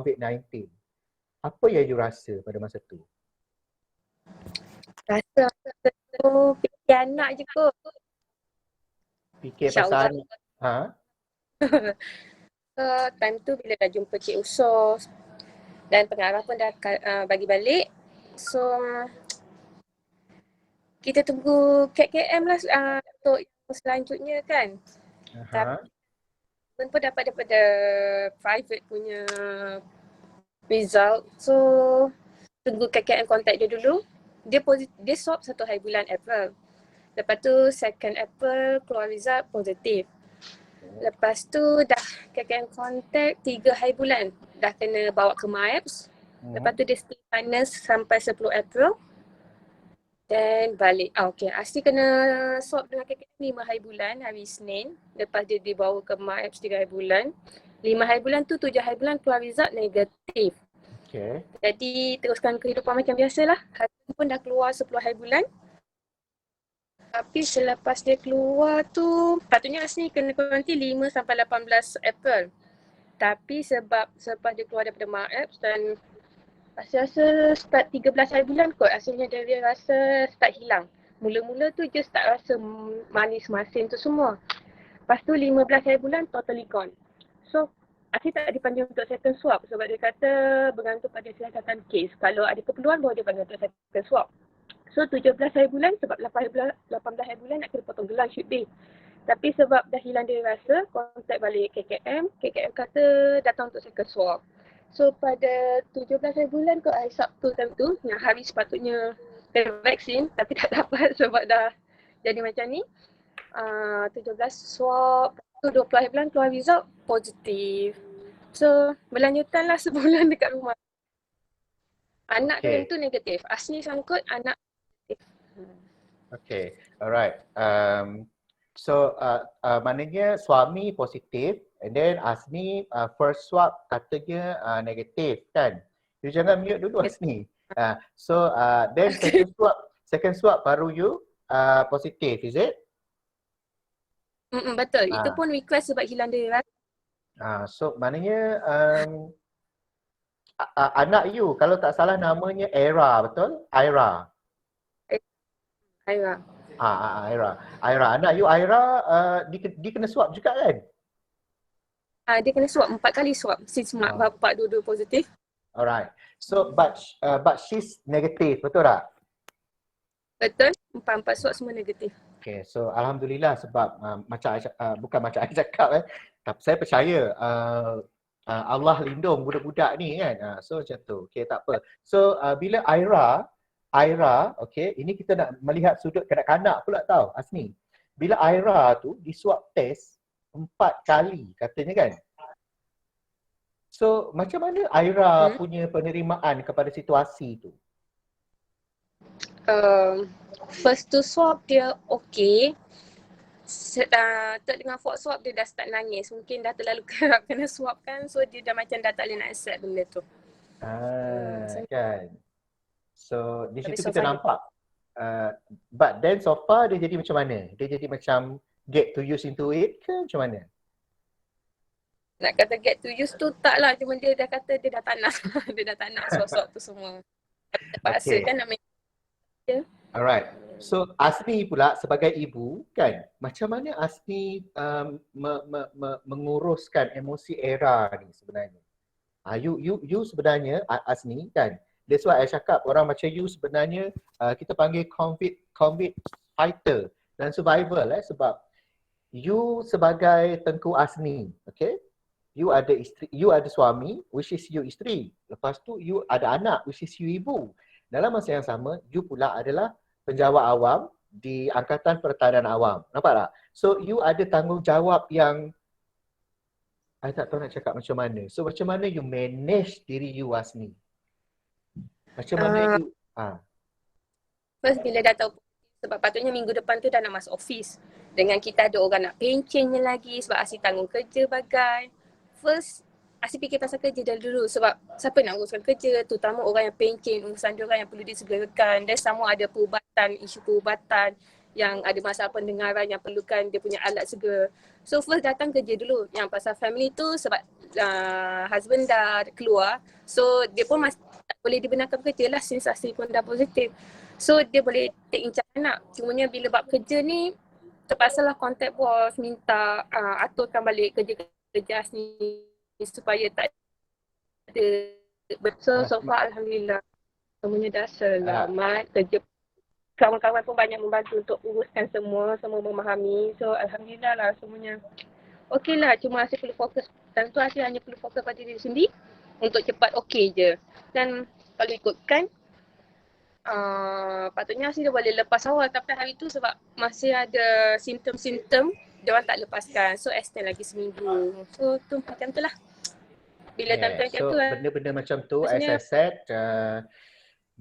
COVID-19. Apa yang you rasa pada masa tu? Rasa tu fikir anak je kot. Fikir InsyaAllah. pasal Time tu bila dah jumpa Cik Usos dan pengarah pun dah bagi balik. So kita tunggu KKM lah untuk yang selanjutnya kan. Tapi pun dapat daripada private punya result. So tunggu KKM contact dia dulu. Dia swab 1 hari bulan April. Lepas tu 2 April keluar result positif. Lepas tu dah KKM contact 3 hari bulan. Dah kena bawa ke MAEPS. Lepas tu dia stay sana sampai 10 April. Dan balik. Okay, Asli kena swab dengan KKM 5 hari bulan hari Isnin. Lepas dia dibawa ke MAEPS 3 hari bulan. 5 hari bulan tu 7 hari bulan keluar result negatif. Okay. Jadi teruskan kehidupan macam biasalah. Hasil pun dah keluar 10 hari bulan. Tapi selepas dia keluar tu, patutnya Asni kena kuarantin 5 sampai 18 April. Tapi sebab selepas dia keluar daripada MAEPS dan rasa start 13 hari bulan kot, hasilnya dia rasa start hilang. Mula-mula tu je start rasa manis masin tu semua. Lepas tu 15 hari bulan totally gone. So Asni tak dipanggil untuk second swab sebab dia kata bergantung pada siasatan kes. Kalau ada keperluan baru dia panggil untuk second swab. So 17 hari bulan sebab 18 hari bulan nak kena potong gelang should be. Tapi sebab dah hilang dia rasa, kontak balik KKM kata datang untuk second swab. So pada 17 hari bulan kot hari Sabtu time tu, yang hari sepatutnya kena vaksin tapi tak dapat sebab dah jadi macam ni. 17 swab, tu 20 hari bulan keluar result positif. So berlanjutan lah sebulan dekat rumah. Anak tu negatif. Asni sangkut anak. Okay, alright. So maknanya suami positif and then Asni first swab katanya negatif kan? You jangan mute dulu Asni. So then second swab baru you positif, is it? Betul. Itu pun request sebab hilang dia. So maknanya anak you kalau tak salah namanya Aira, betul? Aira. Aira. Anak you Aira dia kena swab juga kan? Dia kena swab 4 kali swab since mak bapak dua-dua positif. Alright. So but she's negative, betul tak? Betul. 4 swab semua negatif. Okay, so alhamdulillah sebab bukan macam I cakap tapi saya percaya Allah lindung budak-budak ni kan. So macam tu. Okay, tak apa. So bila Aira, okay, ini kita nak melihat sudut kanak-kanak pula tau, Asni. Bila Aira tu di swab test 4 kali katanya kan. So macam mana Aira punya penerimaan kepada situasi tu? First to swab dia okay. Dengan fourth swab dia dah start nangis. Mungkin dah terlalu kerap kena swab kan. So dia dah macam dah tak boleh nak accept benda tu. Kan. So di situ kita nampak but then so far dia jadi macam mana? Dia jadi macam get to use into it ke macam mana? Nak kata get to use tu taklah, cuma dia dah kata dia dah tak nak. Dia dah tak nak swab tu semua. Terpaksa kan nak main. Alright. So Asni pula sebagai ibu kan, macam mana Asni menguruskan emosi Aira ni sebenarnya? You sebenarnya Asni kan, that's why I cakap orang macam you sebenarnya kita panggil COVID fighter dan survival sebab you sebagai Tengku Asni, okay? You ada isteri, you ada suami which is you isteri. Lepas tu you ada anak which is you ibu. Dalam masa yang sama, you pula adalah penjawat awam di Angkatan Pertahanan Awam. Nampak tak? So you ada tanggungjawab yang I tak tahu nak cakap macam mana. So macam mana you manage diri you Asni? Macam mana you First bila dah tahu, sebab patutnya minggu depan tu dah nak masuk office. Dengan kita ada orang nak pensionnya lagi sebab asyik tanggung kerja bagai. First asyik fikir pasal kerja dulu sebab siapa nak uruskan kerja, terutama orang yang pension, urusan dia orang yang perlu disegerakan dan semua ada perubatan, isu perubatan yang ada masalah pendengaran yang perlukan dia punya alat segera. So first datang kerja dulu. Yang pasal family tu sebab husband dah keluar. So dia pun masih tak boleh dibenarkan bekerja lah since Asni pun dah positif. So dia boleh take in charge anak. Cumanya bila bab kerja ni terpaksa lah contact bos minta aturkan balik kerja-kerja Asni supaya tak ada betul. So far Alhamdulillah semuanya dah selamat. Kerja kawan-kawan pun banyak membantu untuk uruskan semua memahami. So Alhamdulillah lah semuanya okey lah. Cuma Asy perlu fokus, dan tu Asy hanya perlu fokus pada diri sendiri untuk cepat okey je. Dan kalau ikutkan patutnya Asy dah boleh lepas awal, tapi hari tu sebab masih ada simptom-simptom dia orang tak lepaskan. So extend lagi seminggu. So tu macam tu lah. Bila time-time macam So tu benda-benda macam tu as maksudnya I said,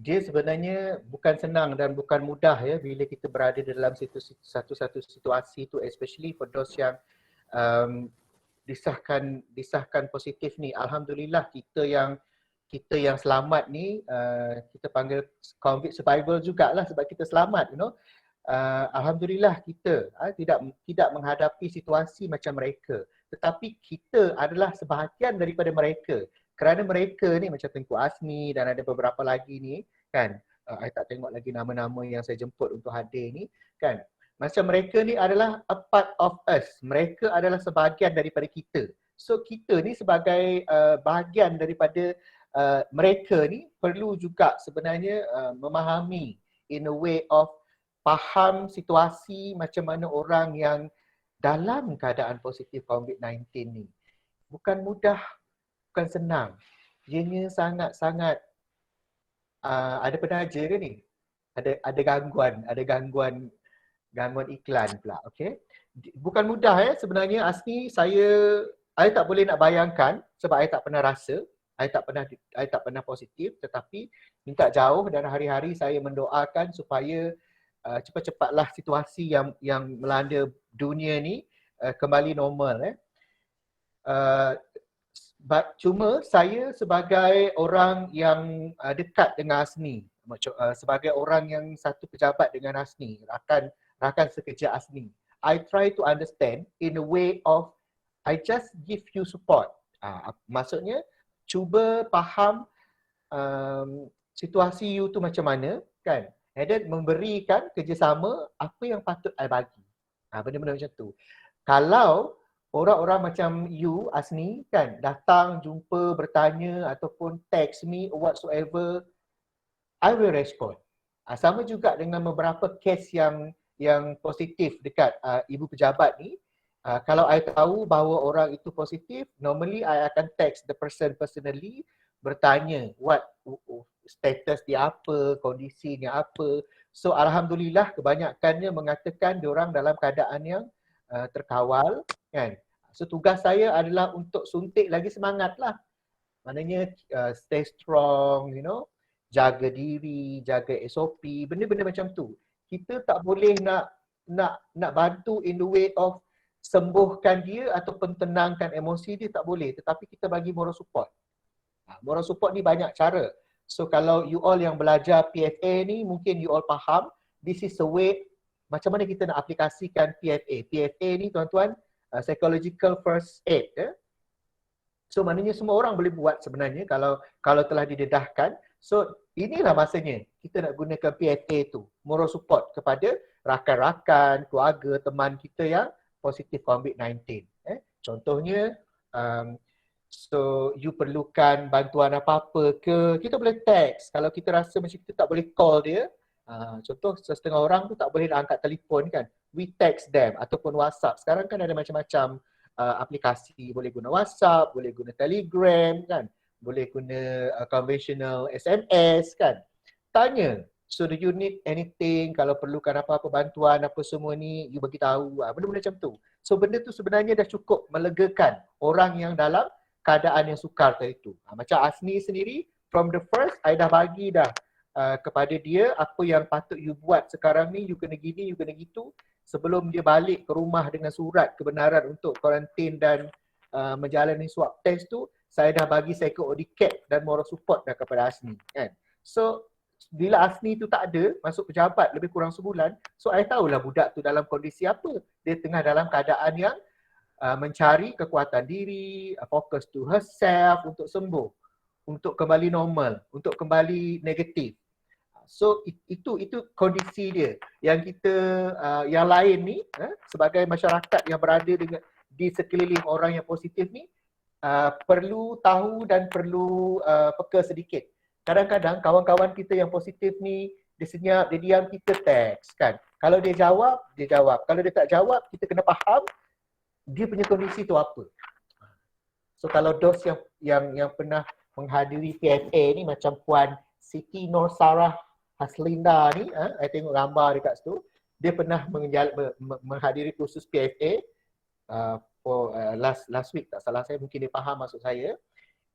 dia sebenarnya bukan senang dan bukan mudah ya bila kita berada dalam satu situasi tu, especially for those yang disahkan positif ni. Alhamdulillah kita yang selamat ni, kita panggil COVID survival jugalah sebab kita selamat, you know. Alhamdulillah kita tidak menghadapi situasi macam mereka, tetapi kita adalah sebahagian daripada mereka. Kerana mereka ni macam Tengku Asni dan ada beberapa lagi ni kan, I tak tengok lagi nama-nama yang saya jemput untuk hadir ni kan. Macam mereka ni adalah a part of us. Mereka adalah sebahagian daripada kita. So kita ni sebagai bahagian daripada mereka ni perlu juga sebenarnya memahami in a way of faham situasi macam mana orang yang dalam keadaan positif COVID-19 ni. Bukan mudah, bukan senang. Ianya sangat-sangat ada penaja ke ni? Ada gangguan iklan pula, okey. Bukan mudah sebenarnya Asni, saya tak boleh nak bayangkan sebab saya tak pernah rasa, saya tak pernah positif, tetapi minta jauh dan hari-hari saya mendoakan supaya cepat-cepatlah situasi yang melanda dunia ni kembali normal. Cuma saya sebagai orang yang dekat dengan Asni, sebagai orang yang satu pejabat dengan Asni, rakan sekerja Asni, I try to understand in a way of I just give you support. Maksudnya cuba faham situasi you tu macam mana kan, and then memberikan kerjasama apa yang patut I bagi. Benda-benda macam tu. Kalau orang-orang macam you, Asni kan, datang, jumpa, bertanya ataupun text me or whatsoever, I will respond. Sama juga dengan beberapa kes yang positif dekat ibu pejabat ni. Kalau I tahu bahawa orang itu positif, normally I akan text the person personally, bertanya what status dia apa, kondisinya apa. So Alhamdulillah kebanyakannya mengatakan diorang dalam keadaan yang terkawal kan. So tugas saya adalah untuk suntik lagi semangat lah. Maknanya stay strong, you know, jaga diri, jaga SOP, benda-benda macam tu. Kita tak boleh nak bantu in the way of sembuhkan dia ataupun tenangkan emosi dia, tak boleh. Tetapi kita bagi moral support. Moral support ni banyak cara. So kalau you all yang belajar PFA ni, mungkin you all faham, this is a way macam mana kita nak aplikasikan PFA. PFA ni tuan-tuan, psychological first aid. So maknanya semua orang boleh buat sebenarnya kalau telah didedahkan. So inilah masanya kita nak gunakan PFA tu, moral support kepada rakan-rakan, keluarga, teman kita yang positif COVID-19. Contohnya, so you perlukan bantuan apa-apa ke, kita boleh text. Kalau kita rasa macam kita tak boleh call dia, contoh setengah orang tu tak boleh nak angkat telefon kan, we text them ataupun WhatsApp. Sekarang kan ada macam-macam aplikasi, boleh guna WhatsApp, boleh guna Telegram kan, boleh guna conventional SMS kan. Tanya, so do you need anything, kalau perlukan apa-apa bantuan apa semua ni, you bagi tahu, benda-benda macam tu. So benda tu sebenarnya dah cukup melegakan orang yang dalam keadaan yang sukar tadi tu. Macam Asni sendiri, from the first, I dah bagi dah kepada dia apa yang patut you buat sekarang ni, you kena gini, you kena gitu. Sebelum dia balik ke rumah dengan surat kebenaran untuk kuarantin dan menjalani swab test tu, saya dah bagi psycho-ODCAP dan moral support dah kepada Asni kan. So bila Asni tu tak ada, masuk pejabat lebih kurang sebulan, so I tahulah budak tu dalam kondisi apa. Dia tengah dalam keadaan yang mencari kekuatan diri, fokus to herself untuk sembuh, untuk kembali normal, untuk kembali negatif. So itu kondisi dia. Yang kita yang lain ni sebagai masyarakat yang berada di sekeliling orang yang positif ni perlu tahu dan perlu peka sedikit. Kadang-kadang kawan-kawan kita yang positif ni dia senyap, dia diam, kita teks kan. Kalau dia jawab, dia jawab. Kalau dia tak jawab, kita kena faham dia punya kondisi tu apa. So kalau dos yang pernah menghadiri PFA ni macam Puan Siti Nur Sarah Haslinda ni, I tengok gambar dekat situ, dia pernah menghadiri kursus PFA for last week, tak salah saya, mungkin dia faham maksud saya,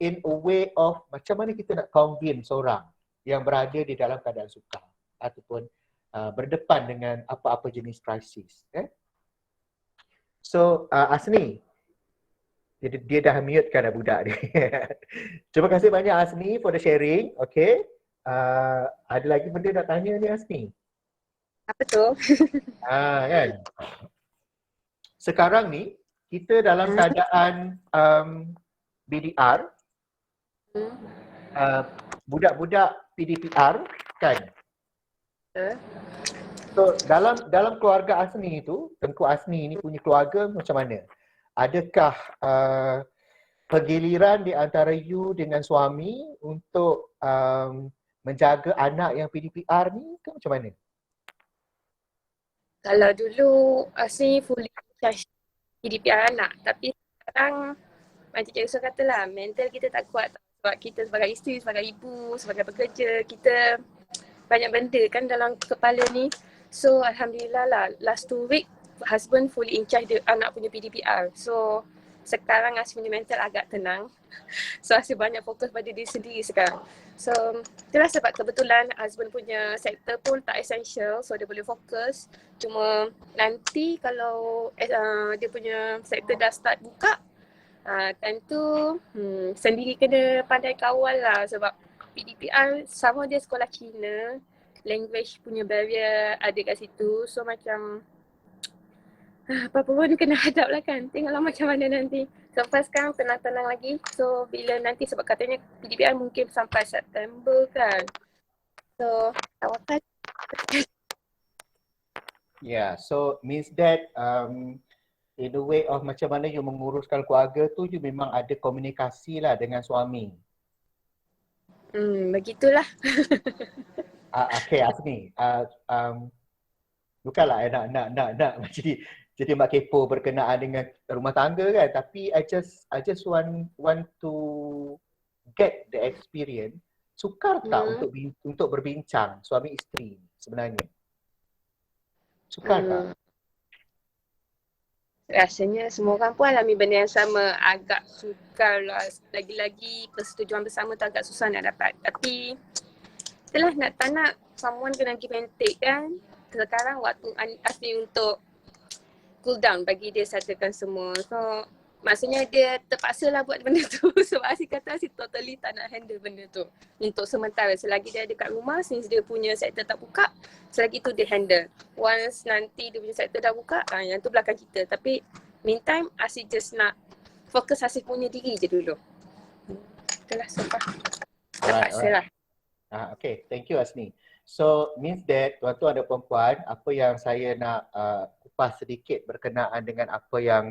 in a way of macam mana kita nak convince orang yang berada di dalam keadaan sukar ataupun berdepan dengan apa-apa jenis krisis. So Asni, dia dah mute kan budak ni. Terima kasih banyak Asni for the sharing. Okay. Ada lagi benda nak tanya ni Asni? Apa tu? Kan. Sekarang ni kita dalam keadaan BDR, budak-budak PDPR kan. So dalam keluarga Asni itu, Tengku Asni ni punya keluarga macam mana? Adakah pergiliran di antara you dengan suami untuk menjaga anak yang PDPR ni ke macam mana? Kalau dulu Asni fully charge PDPR anak, tapi sekarang macam Cik Yusof katalah, mental kita tak kuat sebab kita sebagai isteri, sebagai ibu, sebagai pekerja, kita banyak benda kan dalam kepala ni. So Alhamdulillah lah, last 2 week husband fully in charge anak punya PDPR. So sekarang Asni punya mental agak tenang. So Asni banyak fokus pada diri sendiri sekarang. So itulah sebab kebetulan husband punya sektor pun tak essential, so dia boleh fokus. Cuma nanti kalau dia punya sektor dah start buka, time tu sendiri kena pandai kawal lah sebab PDPR sama dia sekolah Cina, language punya barrier ada kat situ. So macam apa-apa pun kena hadap lah kan. Tengoklah macam mana nanti. So first sekarang tenang-tenang lagi. So bila nanti sebab katanya PDPR mungkin sampai September kan. So tawakal. Yeah, so means that in the way of macam mana you menguruskan keluarga tu, you memang ada komunikasi lah dengan suami. Begitulah. Okay Asni, bukanlah nak jadi mak kepo berkenaan dengan rumah tangga kan, tapi I just want to get the experience. Sukar tak untuk berbincang suami isteri sebenarnya? Sukar tak? Rasanya semua orang pun alami benda yang sama, agak sukar lah. Lagi-lagi persetujuan bersama tu agak susah nak dapat. Tapi itulah, nak tak nak someone kena give and take kan. Sekarang waktu Asni untuk cool down bagi dia settlekan semua. So maksudnya dia terpaksa lah buat benda tu sebab Asni kata Asni totally tak nak handle benda tu untuk sementara. Selagi dia ada kat rumah, since dia punya sektor tak buka, selagi tu dia handle. Once nanti dia punya sektor dah buka, yang tu belakang kita. Tapi meantime Asni just nak fokus Asni punya diri je dulu. Itulah sebab terpaksa lah. Okay, thank you Asni. So means that tuan-tuan dan perempuan, apa yang saya nak kupas sedikit berkenaan dengan apa yang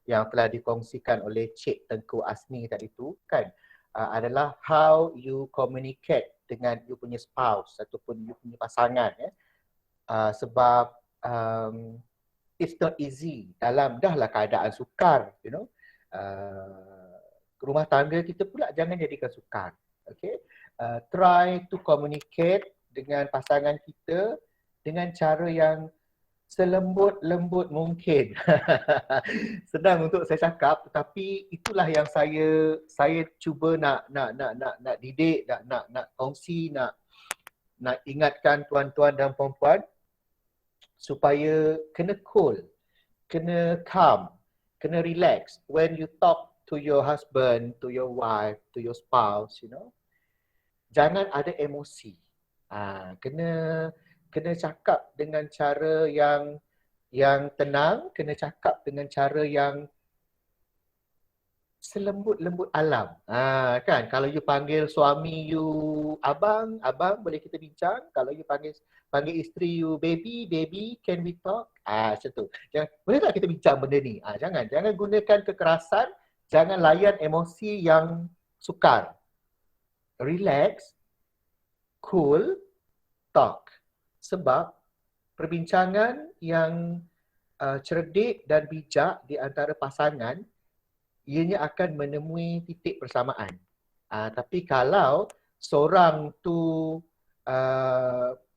telah dikongsikan oleh Cik Tengku Asni tadi tu kan, adalah how you communicate dengan you punya spouse ataupun you punya pasangan sebab it's not easy dalam dahlah keadaan sukar, you know. Rumah tangga kita pula jangan jadikan sukar. Okay, try to communicate dengan pasangan kita dengan cara yang selembut-lembut mungkin. Senang untuk saya cakap, tetapi itulah yang saya cuba nak didik, nak kongsi, nak ingatkan tuan-tuan dan puan-puan supaya kena cool, kena calm, kena relax when you talk to your husband, to your wife, to your spouse, you know. Jangan ada emosi. Kena kena cakap dengan cara yang tenang, kena cakap dengan cara yang selembut-lembut alam. Kan kalau you panggil suami you abang, abang boleh kita bincang. Kalau you panggil panggil isteri you baby, baby can we talk? Macam tu. Jangan, boleh tak kita bincang benda ni? Jangan gunakan kekerasan, jangan layan emosi yang sukar. Relax, cool, talk. Sebab perbincangan yang cerdik dan bijak di antara pasangan, ianya akan menemui titik persamaan. Tapi kalau seorang tu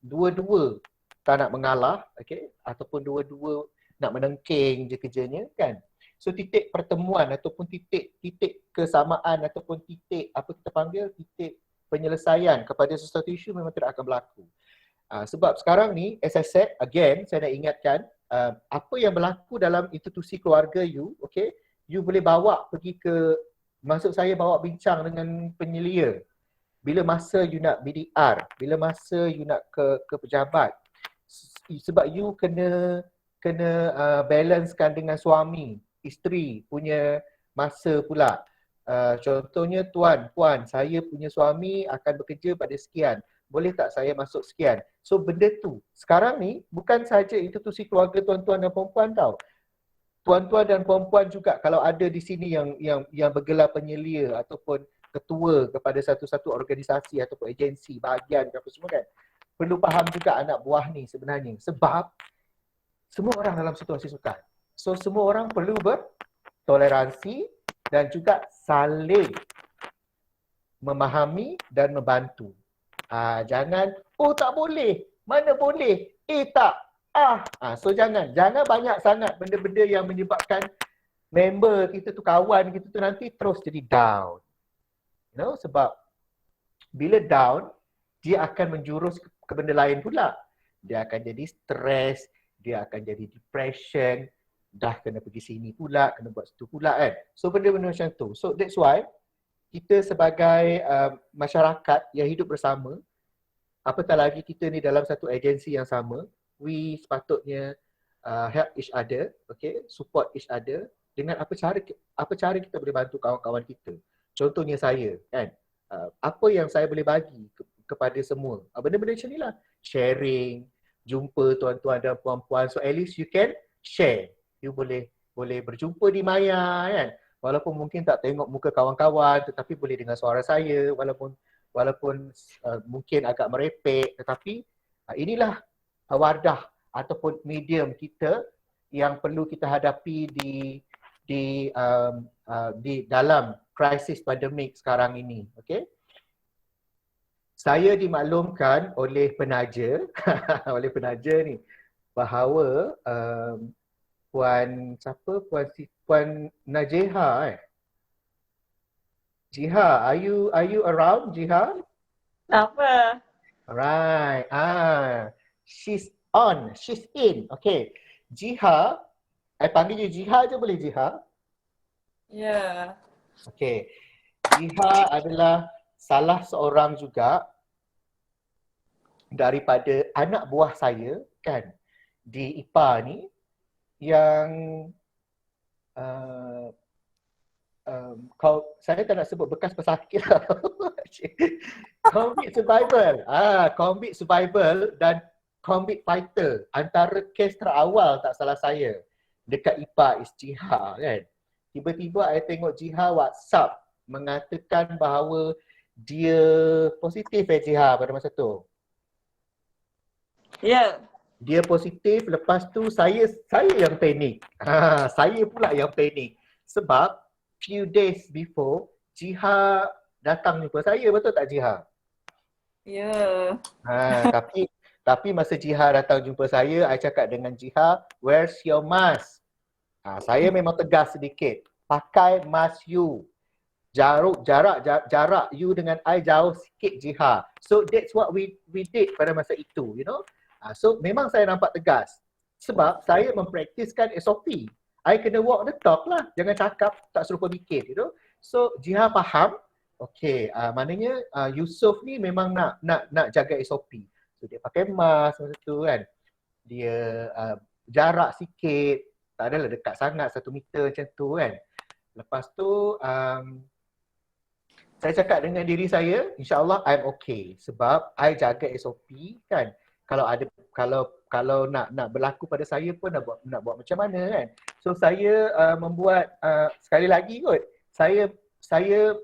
dua-dua tak nak mengalah, okay, ataupun dua-dua nak menengking je kerjanya, kan? So titik pertemuan ataupun titik kesamaan ataupun titik apa kita panggil titik penyelesaian kepada sesuatu isu memang tidak akan berlaku. Sebab sekarang ni, as I said, again, saya nak ingatkan, apa yang berlaku dalam institusi keluarga you, okay, you boleh bawa pergi ke, maksud saya bawa bincang dengan penyelia. Bila masa you nak BDR, bila masa you nak ke pejabat. Sebab you kena balancekan dengan suami, isteri punya masa pula. Contohnya tuan, puan, saya punya suami akan bekerja pada sekian. Boleh tak saya masuk sekian? So benda tu, sekarang ni bukan sahaja institusi keluarga tuan-tuan dan perempuan tau. Tuan-tuan dan perempuan juga kalau ada di sini yang bergelar penyelia ataupun ketua kepada satu-satu organisasi ataupun agensi, bahagian apa semua kan. Perlu faham juga anak buah ni sebenarnya. Sebab semua orang dalam situasi sukar. So semua orang perlu bertoleransi dan juga saling memahami dan membantu. Jangan, oh tak boleh, mana boleh, tak. So jangan banyak sangat benda-benda yang menyebabkan member kita tu, kawan kita tu nanti terus jadi down. You know, sebab bila down, dia akan menjurus ke benda lain pula. Dia akan jadi stres, dia akan jadi depression, dah kena pergi sini pula, kena buat situ pula kan. So benda-benda macam tu. So that's why kita sebagai masyarakat yang hidup bersama, apatah lagi kita ni dalam satu agensi yang sama, we sepatutnya help each other, okay, support each other dengan apa cara kita boleh bantu kawan-kawan kita. Contohnya saya, kan, apa yang saya boleh bagi kepada semua, benda-benda macam ni lah, sharing, jumpa tuan-tuan dan puan-puan, so at least you can share, you boleh berjumpa di maya, kan, walaupun mungkin tak tengok muka kawan-kawan tetapi boleh dengar suara saya, walaupun mungkin agak merepek, tetapi inilah wadah ataupun medium kita yang perlu kita hadapi di dalam krisis pandemik sekarang ini. Okay? Saya dimaklumkan oleh penaja oleh penaja ni bahawa Puan Najeha Jiha, are you around, Jiha? Apa? Alright. She's in. Okay. Jiha, I panggil you Jiha je boleh, Jiha? Ya. Okay. Jiha adalah salah seorang juga daripada anak buah saya, kan, di IPA ni yang saya tak nak sebut bekas pesakit lah. Convict survival. Convict survival dan convict fighter. Antara kes terawal tak salah saya dekat IPA is Jiha, kan. Tiba-tiba saya tengok Jiha WhatsApp mengatakan bahawa dia positif Jiha pada masa tu. Ya. Dia positif, lepas tu saya yang panik. Saya pula yang panik. Sebab few days before, Jiha datang jumpa saya, betul tak Jiha? Ya. Tapi masa Jiha datang jumpa saya cakap dengan Jiha, where's your mask? Saya memang tegas sedikit. Pakai mask you. Jarak you dengan I jauh sikit Jiha. So that's what we did pada masa itu, you know. So memang saya nampak tegas. Sebab saya mempraktiskan SOP. I kena walk the talk lah. Jangan cakap tak serupa mikir, you know. So Jiha faham Okey, maknanya Yusof ni memang nak jaga SOP. So dia pakai mask masa tu kan. Dia jarak sikit, tak adalah dekat sangat 1 meter macam tu kan. Lepas tu saya cakap dengan diri saya, insya-Allah I'm okay sebab I jaga SOP kan. Kalau nak berlaku pada saya pun nak buat macam mana kan. So saya membuat sekali lagi kot. Saya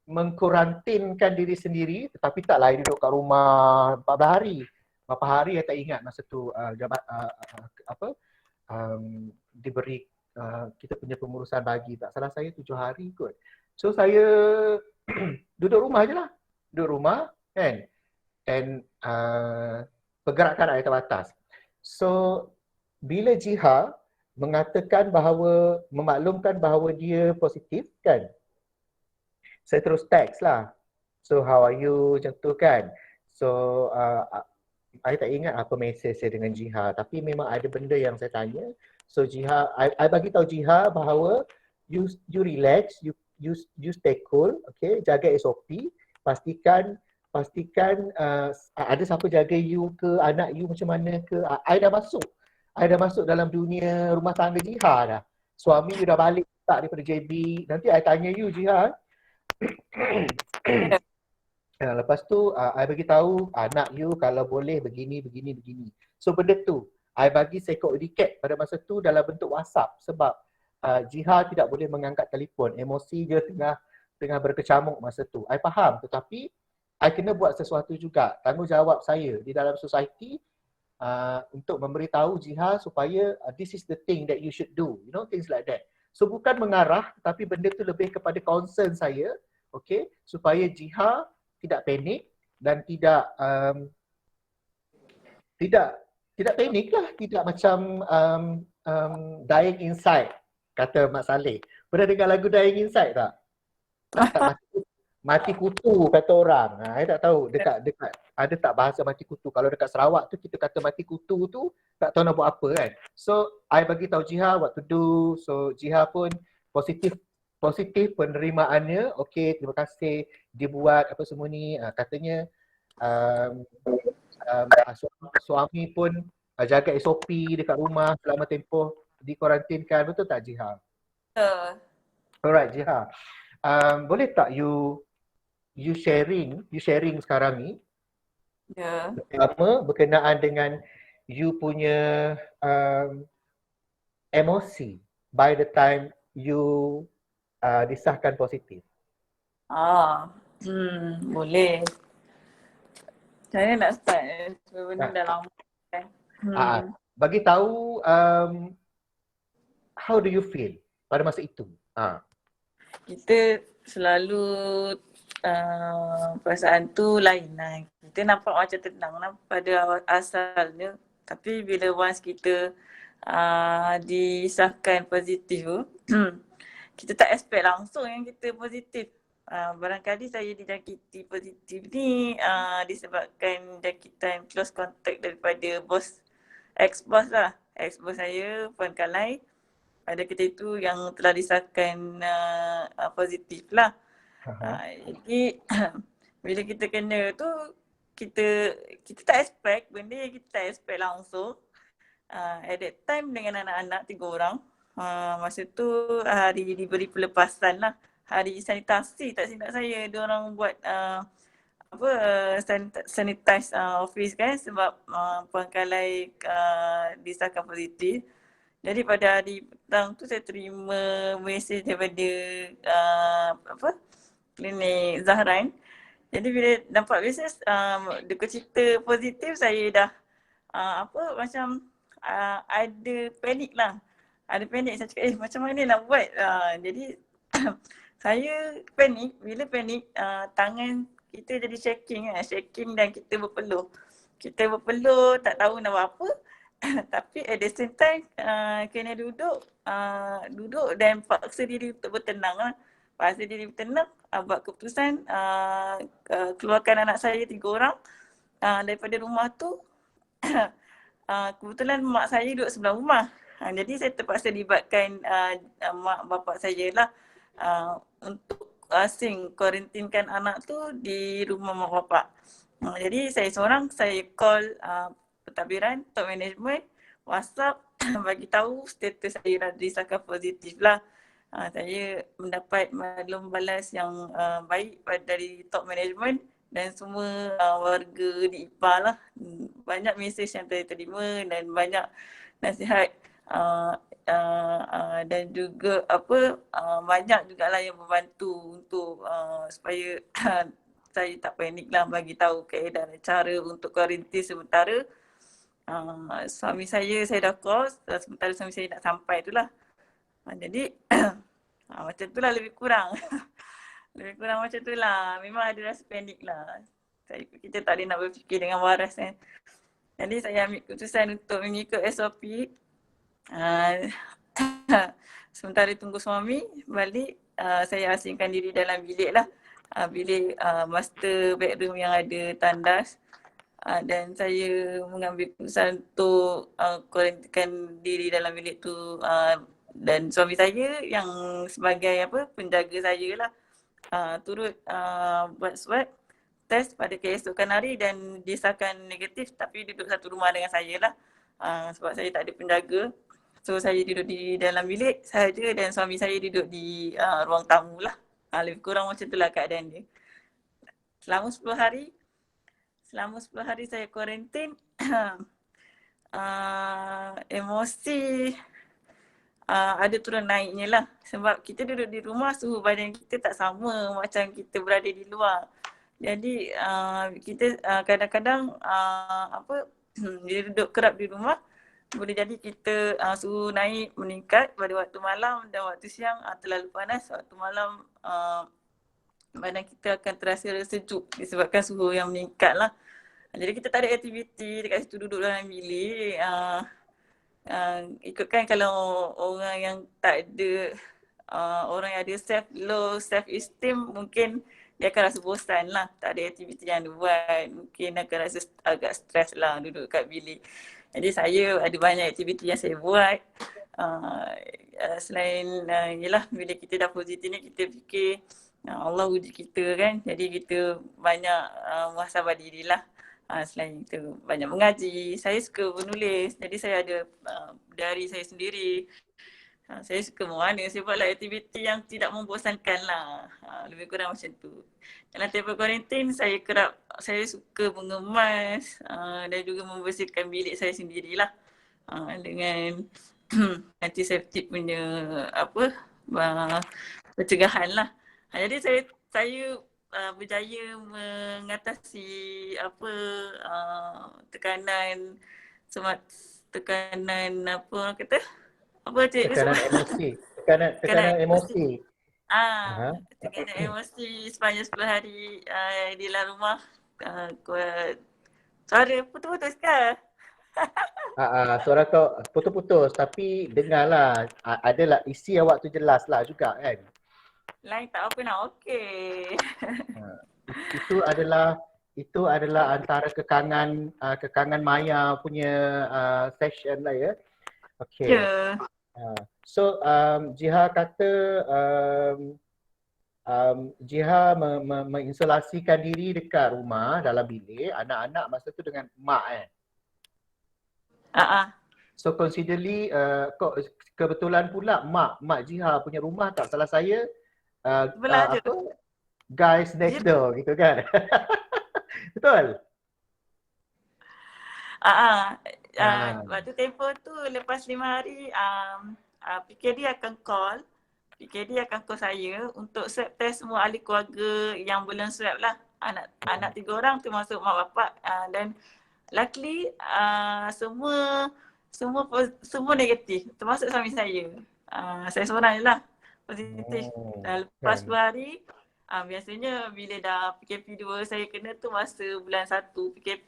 mengkuarantinkan diri sendiri, tetapi taklah duduk kat rumah 14 hari. Berapa hari saya tak ingat masa tu diberi kita punya pengurusan bagi, tak salah saya 7 hari kot. So saya duduk rumah je lah. Duduk rumah kan. And pergerakan ada terbatas. So bila Jiha mengatakan bahawa, memaklumkan bahawa dia positif kan, saya terus teks lah. So how are you macam tu kan. So I tak ingat apa mesej saya dengan Jiha, tapi memang ada benda yang saya tanya. So Jiha, I bagi tahu Jiha bahawa you relax, you stay cool, okay, jaga SOP, pastikan ada siapa jaga you ke, anak you macam mana ke. I dah masuk dalam dunia rumah tangga Jiha dah. Suami you dah balik tak daripada JB. Nanti I tanya you Jiha. Lepas tu I bagi tahu anak you kalau boleh begini. So benda tu I bagi sekod etiket pada masa tu dalam bentuk WhatsApp sebab Jiha tidak boleh mengangkat telefon. Emosi dia tengah berkecamuk masa tu. I faham, tetapi I kena buat sesuatu juga. Tanggungjawab saya di dalam society untuk memberitahu Jiha supaya this is the thing that you should do. You know, things like that. So bukan mengarah, tapi benda tu lebih kepada concern saya, okay, supaya Jiha tidak panik dan tidak panik lah, tidak macam dying inside, kata Mak Saleh. Pernah dengar lagu Dying Inside tak? Mati kutu kata orang. Saya tak tahu dekat ada tak bahasa mati kutu. Kalau dekat Sarawak tu kita kata mati kutu tu tak tahu nak buat apa kan. So I bagi tahu Jiha what to do. So Jiha pun positif penerimaannya. Okey, terima kasih dia buat apa semua ni. Katanya suami pun jaga SOP dekat rumah selama tempoh dikuarantinkan. Betul tak Jiha? Alright Jiha. Boleh tak you sharing sekarang ni berkenaan dengan you punya emosi by the time you disahkan positif. Boleh. Saya nak start benda dah lama kan. Bagi tahu how do you feel pada masa itu? Kita selalu perasaan tu lain lah. Kita nampak macam tenang lah pada asalnya. Tapi bila once kita disahkan positif, kita tak expect langsung yang kita positif. Barangkali saya dijangkiti positif ni disebabkan jangkitan close contact daripada ex-bos lah. Ex-bos saya, Puan Kalai. Pada ketika itu yang telah disahkan positif lah. Jadi bila kita kena tu kita tak expect benda yang kita tak expect langsung. At that time dengan anak-anak 3 orang, masa tu hari diberi pelepasan lah, hari sanitasi tak silap saya, dia orang buat sanitize office kan sebab Puan Kalai disahkan positif. Jadi pada hari petang tu saya terima mesej daripada klinik Zahran. Jadi bila nampak mesej dia cerita positif, saya dah macam ada panik lah. Ada panik, saya cakap macam mana nak buat. Jadi saya panik, bila panik tangan kita jadi shaking dan kita berpeluh. Kita berpeluh, tak tahu nak buat apa. Tapi at the same time kena duduk dan paksa diri untuk bertenang lah. Paksa diri bertenang, buat keputusan keluarkan anak saya 3 orang daripada rumah tu. Kebetulan mak saya duduk sebelah rumah. Jadi saya terpaksa libatkan mak bapak saya lah untuk asing kuarantinkan anak tu di rumah mak bapak. Jadi saya seorang, saya call pentadbiran, top management, WhatsApp bagi tahu status saya dah disahkan positif lah. Saya mendapat maklum balas yang baik dari top management dan semua warga di IPA lah. Banyak mesej yang saya terima dan banyak nasihat dan juga banyak jugalah yang membantu untuk supaya saya tak panik lah, bagi tahu keadaan cara untuk kuarantin sementara. Suami saya dah kos, sementara suami saya nak sampai tu lah. Jadi macam tu lah lebih kurang. Lebih kurang macam tu lah. Memang ada rasa panik lah. Kita tak boleh nak berfikir dengan waras kan. Jadi saya ambil keputusan untuk mengikut SOP. Sementara tunggu suami balik, saya asingkan diri dalam bilik lah. Bilik master bedroom yang ada tandas. Dan saya mengambil keputusan untuk kuarantinkan diri dalam bilik tu. Dan suami saya yang sebagai penjaga saya lah, turut buat swab test pada keesokan hari dan disahkan negatif, tapi duduk satu rumah dengan saya lah. Sebab saya tak ada penjaga. So saya duduk di dalam bilik sahaja dan suami saya duduk di ruang tamu lah. Lebih kurang macam tu lah keadaan dia. Selama 10 hari saya kuarantin, emosi ada turun naiknya lah. Sebab kita duduk di rumah, suhu badan kita tak sama macam kita berada di luar. Jadi kita kadang-kadang bila duduk kerap di rumah, boleh jadi kita suhu naik meningkat pada waktu malam dan waktu siang terlalu panas. Waktu malam badan kita akan terasa sejuk disebabkan suhu yang meningkat lah. Jadi kita tak ada aktiviti dekat situ, duduk dalam bilik. Ikutkan kalau orang yang tak ada, orang yang ada low self esteem, mungkin dia akan rasa bosan lah, tak ada aktiviti yang dia buat. Mungkin akan rasa agak stres lah duduk kat bilik. Jadi saya ada banyak aktiviti yang saya buat. Selain yelah, bila kita dah positif ni kita fikir Allah uji kita kan. Jadi kita banyak muhasabah diri lah. Selain itu banyak mengaji. Saya suka menulis. Jadi saya ada diary saya sendiri. Saya suka mewarna. Saya buatlah aktiviti yang tidak membosankan lah. Lebih kurang macam tu. Dalam tempoh kuarantin saya suka mengemas dan juga membersihkan bilik saya sendirilah. Dengan antiseptik punya pencegahan lah. Jadi saya berjaya mengatasi tekanan orang kata Tekanan emosi. Tekanan emosi. Tekanan emosi sepanjang 10 hari di dalam rumah. Suara putus-putus ke? Suara kau putus-putus tapi dengarlah. Adalah isi awak tu jelas lah juga kan. Lain tak apa nak okey. Itu adalah antara kekangan Maya punya session lah ya. Okey. Ya. So Jiha kata Jiha mengisolasikan diri dekat rumah dalam bilik, anak-anak masa tu dengan mak kan. So considerably kebetulan pula mak Jiha punya rumah tak salah saya guys next door gitu kan. Betul? Waktu tempoh tu lepas 5 hari PKD akan call saya untuk swab test semua ahli keluarga yang belum swab lah. Anak 3 orang termasuk mak bapak dan luckily semua negatif termasuk suami saya. Saya seorang je lah positif. Lepas 2 hari biasanya bila dah PKP 2 saya kena tu masa bulan 1 PKP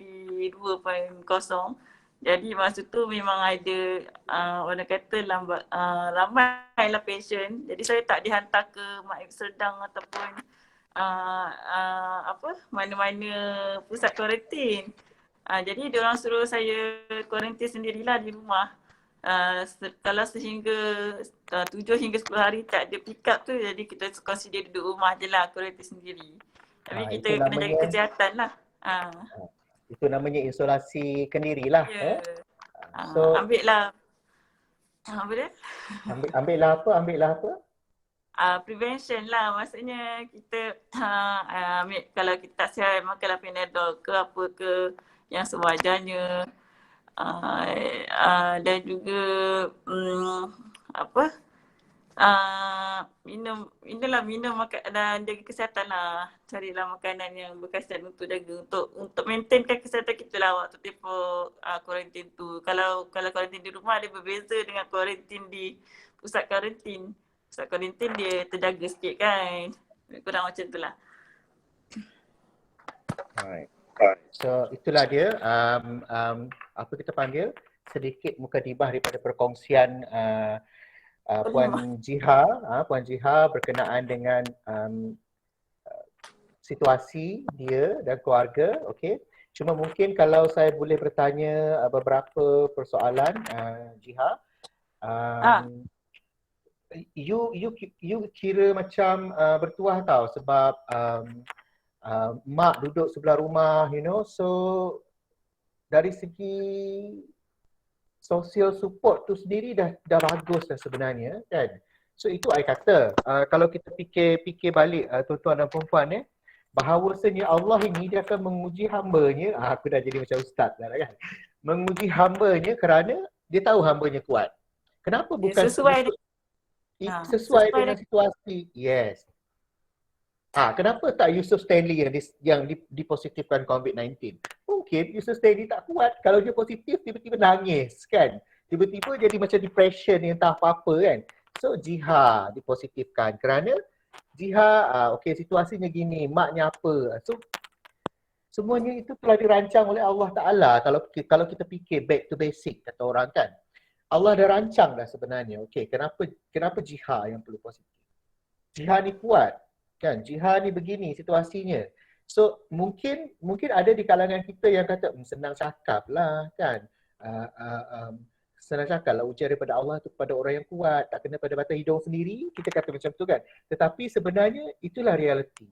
2.0. Jadi masa tu memang ada orang kata ramailah patient. Jadi saya tak dihantar ke Mak Serdang ataupun mana-mana pusat kuarantin. Jadi diorang suruh saya kuarantin sendirilah di rumah. kalau sehingga 7 hingga 10 hari tak ada pick up tu, jadi kita consider duduk rumah je lah, kuarantin sendiri. Tapi Itu kita kena jaga namanya kesihatan lah. itu namanya isolasi kendiri lah. Ya. So Ambil lah. Apa dia? ambillah apa? Prevention lah, maksudnya kita ambil, kalau kita tak sihat makanlah Panadol ke apa ke yang sewajarnya. Dan juga minum makan dan jaga kesihatan lah. Carilah makanan yang berkhasiat untuk jaga, untuk maintainkan kesihatan kita lah waktu tempoh kuarantin tu. Kalau kuarantin di rumah dia berbeza dengan kuarantin di pusat kuarantin. Pusat kuarantin dia terjaga sikit kan. Kurang macam tu lah. Alright. So itulah dia apa kita panggil sedikit mukadimah daripada perkongsian Puan Jiha berkenaan dengan situasi dia dan keluarga. Okey. Cuma mungkin kalau saya boleh bertanya beberapa persoalan Jiha. You kira macam bertuah tau sebab mak duduk sebelah rumah, so dari segi social support tu sendiri dah bagus dah sebenarnya kan. So itu I kata kalau kita fikir balik tuan-tuan dan puan-puan bahawasanya Allah ini dia akan menguji hamba-Nya. Aku dah jadi macam ustaz lah kan. Menguji hamba-Nya kerana dia tahu hamba-Nya kuat. Kenapa bukan sesuai dengan situasi? Yes. Kenapa tak Yusuf Stanley yang dipositifkan COVID-19? Mungkin Yusuf Stanley tak kuat. Kalau dia positif, tiba-tiba nangis kan. Tiba-tiba jadi macam depression yang tak apa-apa kan. So Jiha dipositifkan kerana Jiha, situasinya gini, maknya apa. So semuanya itu telah dirancang oleh Allah Ta'ala. Kalau kita fikir back to basic kata orang kan. Allah dah rancang dah sebenarnya. Kenapa Jiha yang perlu positif? Jiha ni kuat. Kan, Jiha ni begini situasinya. So mungkin ada di kalangan kita yang kata senang cakap lah kan. Senang cakap lah ujian daripada Allah tu kepada orang yang kuat, tak kena pada batang hidung sendiri, kita kata macam tu kan. Tetapi sebenarnya itulah realiti.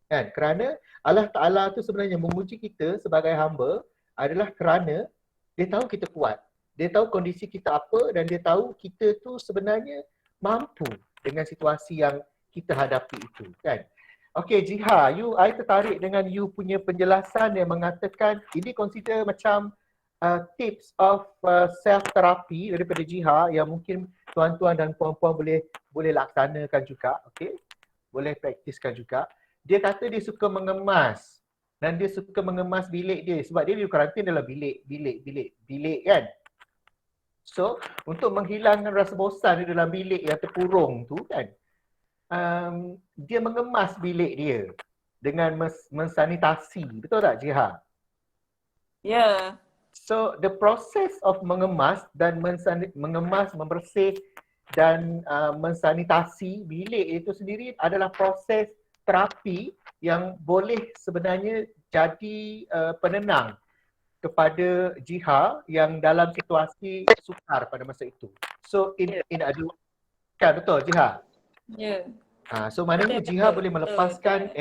Kan? Kerana Allah Ta'ala tu sebenarnya menguji kita sebagai hamba adalah kerana dia tahu kita kuat. Dia tahu kondisi kita apa dan dia tahu kita tu sebenarnya mampu dengan situasi yang kita hadapi itu kan. Okay Jiha, I tertarik dengan you punya penjelasan yang mengatakan ini consider macam tips of self therapy daripada Jiha yang mungkin tuan-tuan dan puan-puan boleh laksanakan juga, okay? Boleh praktiskan juga. Dia kata dia suka mengemas dan dia suka mengemas bilik dia sebab dia di karantin dalam bilik kan. So untuk menghilangkan rasa bosan di dalam bilik yang terkurung tu kan, dia mengemas bilik dia dengan mensanitasi. Betul tak Jiha? Ya. So the process of mengemas dan membersih dan mensanitasi bilik itu sendiri adalah proses terapi yang boleh sebenarnya jadi penenang kepada Jiha yang dalam situasi sukar pada masa itu. So kan betul Jiha? Ya. So maknanya Jiha boleh melepaskan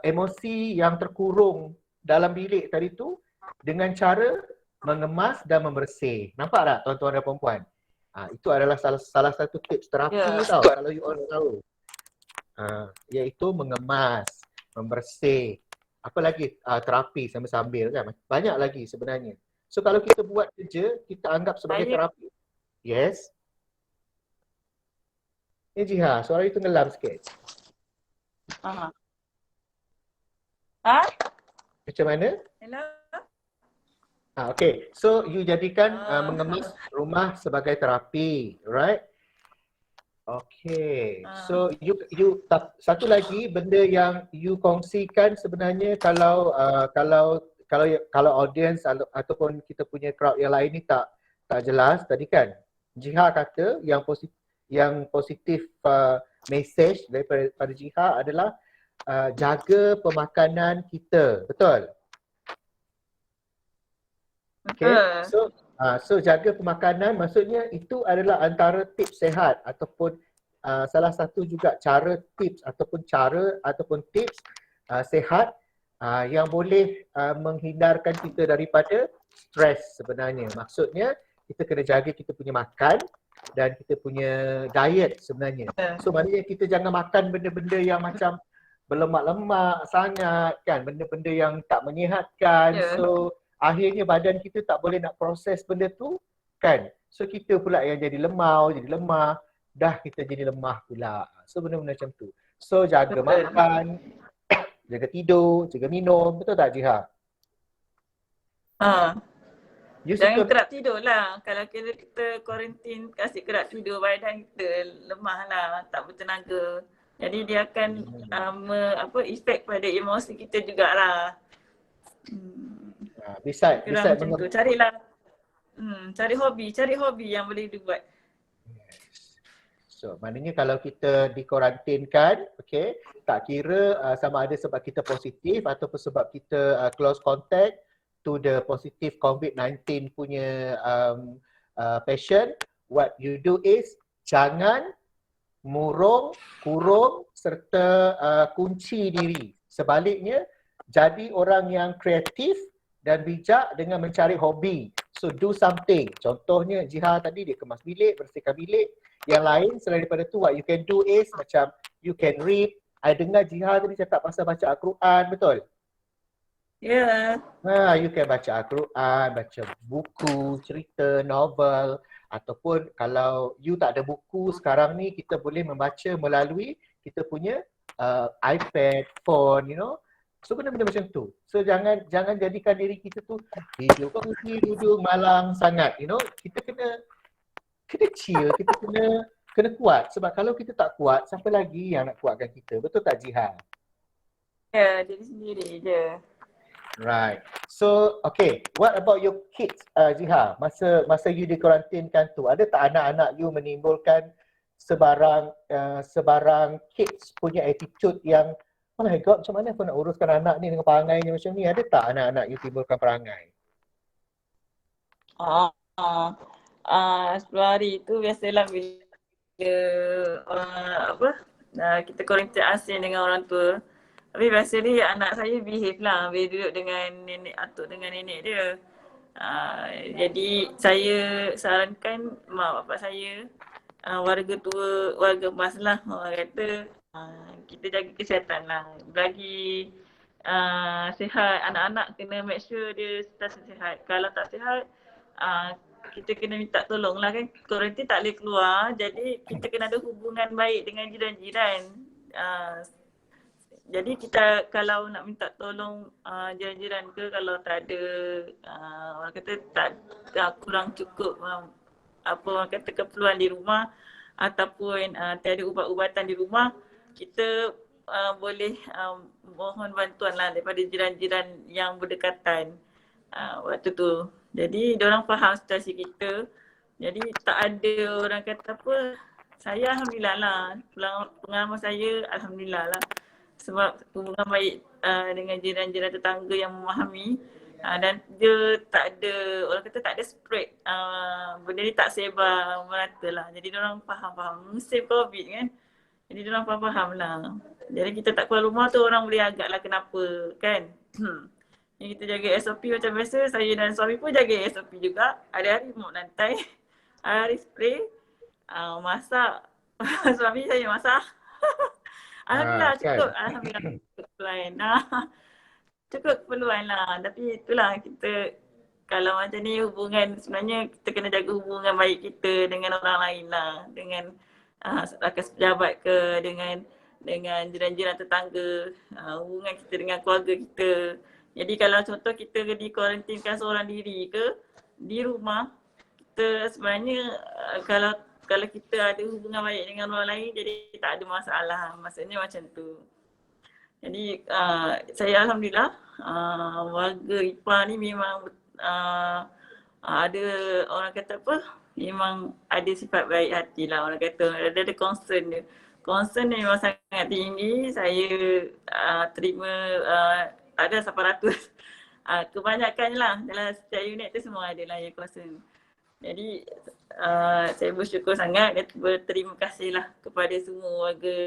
emosi yang terkurung dalam bilik tadi tu dengan cara mengemas dan membersih. Nampak tak tuan-tuan dan puan-puan? Itu adalah salah satu tips terapi tau kalau you all tahu. Iaitu mengemas, membersih. Apa lagi terapi sambil-sambil kan? Banyak lagi sebenarnya. So kalau kita buat kerja, kita anggap sebagai terapi. Yes. Jiha, suara itu tenggelam sikit. Macam mana? Hello? Okay, so you jadikan mengemas rumah sebagai terapi, right? Okay, so you satu lagi benda yang you kongsikan sebenarnya kalau audience ataupun kita punya crowd yang lain ni tak jelas tadi kan. Jiha kata yang positif message daripada Jiha adalah jaga pemakanan kita, betul? Okay, So jaga pemakanan maksudnya itu adalah antara tips sehat ataupun salah satu juga tips ataupun tips sehat yang boleh menghindarkan kita daripada stres sebenarnya. Maksudnya kita kena jaga kita punya makan dan kita punya diet sebenarnya. So maknanya kita jangan makan benda-benda yang macam berlemak-lemak sangat kan, benda-benda yang tak menyihatkan. So akhirnya badan kita tak boleh nak proses benda tu kan. So kita pula yang jadi lemah, dah kita jadi lemah pula. So benda-benda macam tu. So jaga makan, jaga tidur, jaga minum, betul tak Jiha? Jangan kerap tidur lah. Kalau kita kuarantin kasih kerap tidur, badan kita lemah lah, tak bertenaga. Jadi dia akan efek pada emosi kita jugalah. Bisa macam tu. Carilah cari hobi yang boleh dibuat. So maknanya kalau kita dikuarantinkan, okay, tak kira sama ada sebab kita positif ataupun sebab kita close contact to the positive COVID-19 punya patient, what you do is jangan kurung serta kunci diri. Sebaliknya, jadi orang yang kreatif dan bijak dengan mencari hobi. So do something. Contohnya Jiha tadi dia kemas bilik, bersihkan bilik. Yang lain selain daripada tu, what you can do is macam you can read. I dengar Jiha tadi cakap pasal baca Al-Quran, betul? Ya. You can baca Al-Quran, baca buku, cerita, novel, ataupun kalau you tak ada buku sekarang ni kita boleh membaca melalui kita punya iPad, phone, you know. So benda-benda macam tu. So jangan jadikan diri kita tu hidup kursi, duduk malang sangat, you know. Kita kena chill, kita kena kuat. Sebab kalau kita tak kuat, siapa lagi yang nak kuatkan kita? Betul tak Jihan? Ya, diri sendiri je. Right. So, okay. What about your kids, Jiha? Masa you dikuarantinkan tu, ada tak anak-anak you menimbulkan sebarang kids punya attitude yang oh my god, macam mana aku nak uruskan anak ni dengan perangainya macam ni? Ada tak anak-anak you timbulkan perangai? Sebelum hari tu biasalah bila kita kuarantin asing dengan orang tua. Tapi biasanya anak saya behave lah, dia duduk dengan nenek atuk dengan nenek dia. Jadi saya sarankan mak bapak saya, warga tua, warga emas lah, orang kata kita jaga kesihatan lah. Bagi sihat, anak-anak kena make sure dia sihat. Kalau tak sihat, kita kena minta tolong lah kan. Kuarantin tak boleh keluar, jadi kita kena ada hubungan baik dengan jiran-jiran. Jadi kita kalau nak minta tolong jiran-jiran ke, kalau tak ada orang kata tak kurang cukup orang kata keperluan di rumah ataupun tiada ubat-ubatan di rumah, kita boleh mohon bantuan lah daripada jiran-jiran yang berdekatan waktu tu. Jadi diorang faham situasi kita. Jadi tak ada orang kata apa, saya alhamdulillah lah, pengalaman saya alhamdulillah lah. Sebab hubungan baik dengan jiran-jiran tetangga yang memahami dan dia tak ada, orang kata tak ada spread, benda ni tak sebar merata lah. Jadi diorang faham musim COVID kan, jadi diorang faham lah. Jadi kita tak keluar rumah tu orang boleh agak lah kenapa kan. Jadi kita jaga SOP macam biasa, saya dan suami pun jaga SOP juga. Hari-hari mop lantai, hari spray, masak, suami saya masak. Alhamdulillah cukup, alhamdulillah cukup keperluan. Cukup keperluan lah. Tapi itulah kita kalau macam ni hubungan, sebenarnya kita kena jaga hubungan baik kita dengan orang lain lah. Dengan rakan pejabat ke, dengan jiran-jiran tetangga, hubungan kita dengan keluarga kita. Jadi kalau contoh kita dikuarantinkan seorang diri ke di rumah, kita sebenarnya kalau kita ada hubungan baik dengan orang lain, jadi tak ada masalah. Maksudnya macam tu. Jadi saya alhamdulillah warga Ipar ni memang ada orang kata apa, memang ada sifat baik hati lah orang kata. Ada concern dia. Concern dia memang sangat tinggi. Saya terima ada 800 Kebanyakan lah dalam setiap unit tu semua ada lah yang concern. Jadi saya bersyukur sangat dan berterima kasih lah kepada semua warga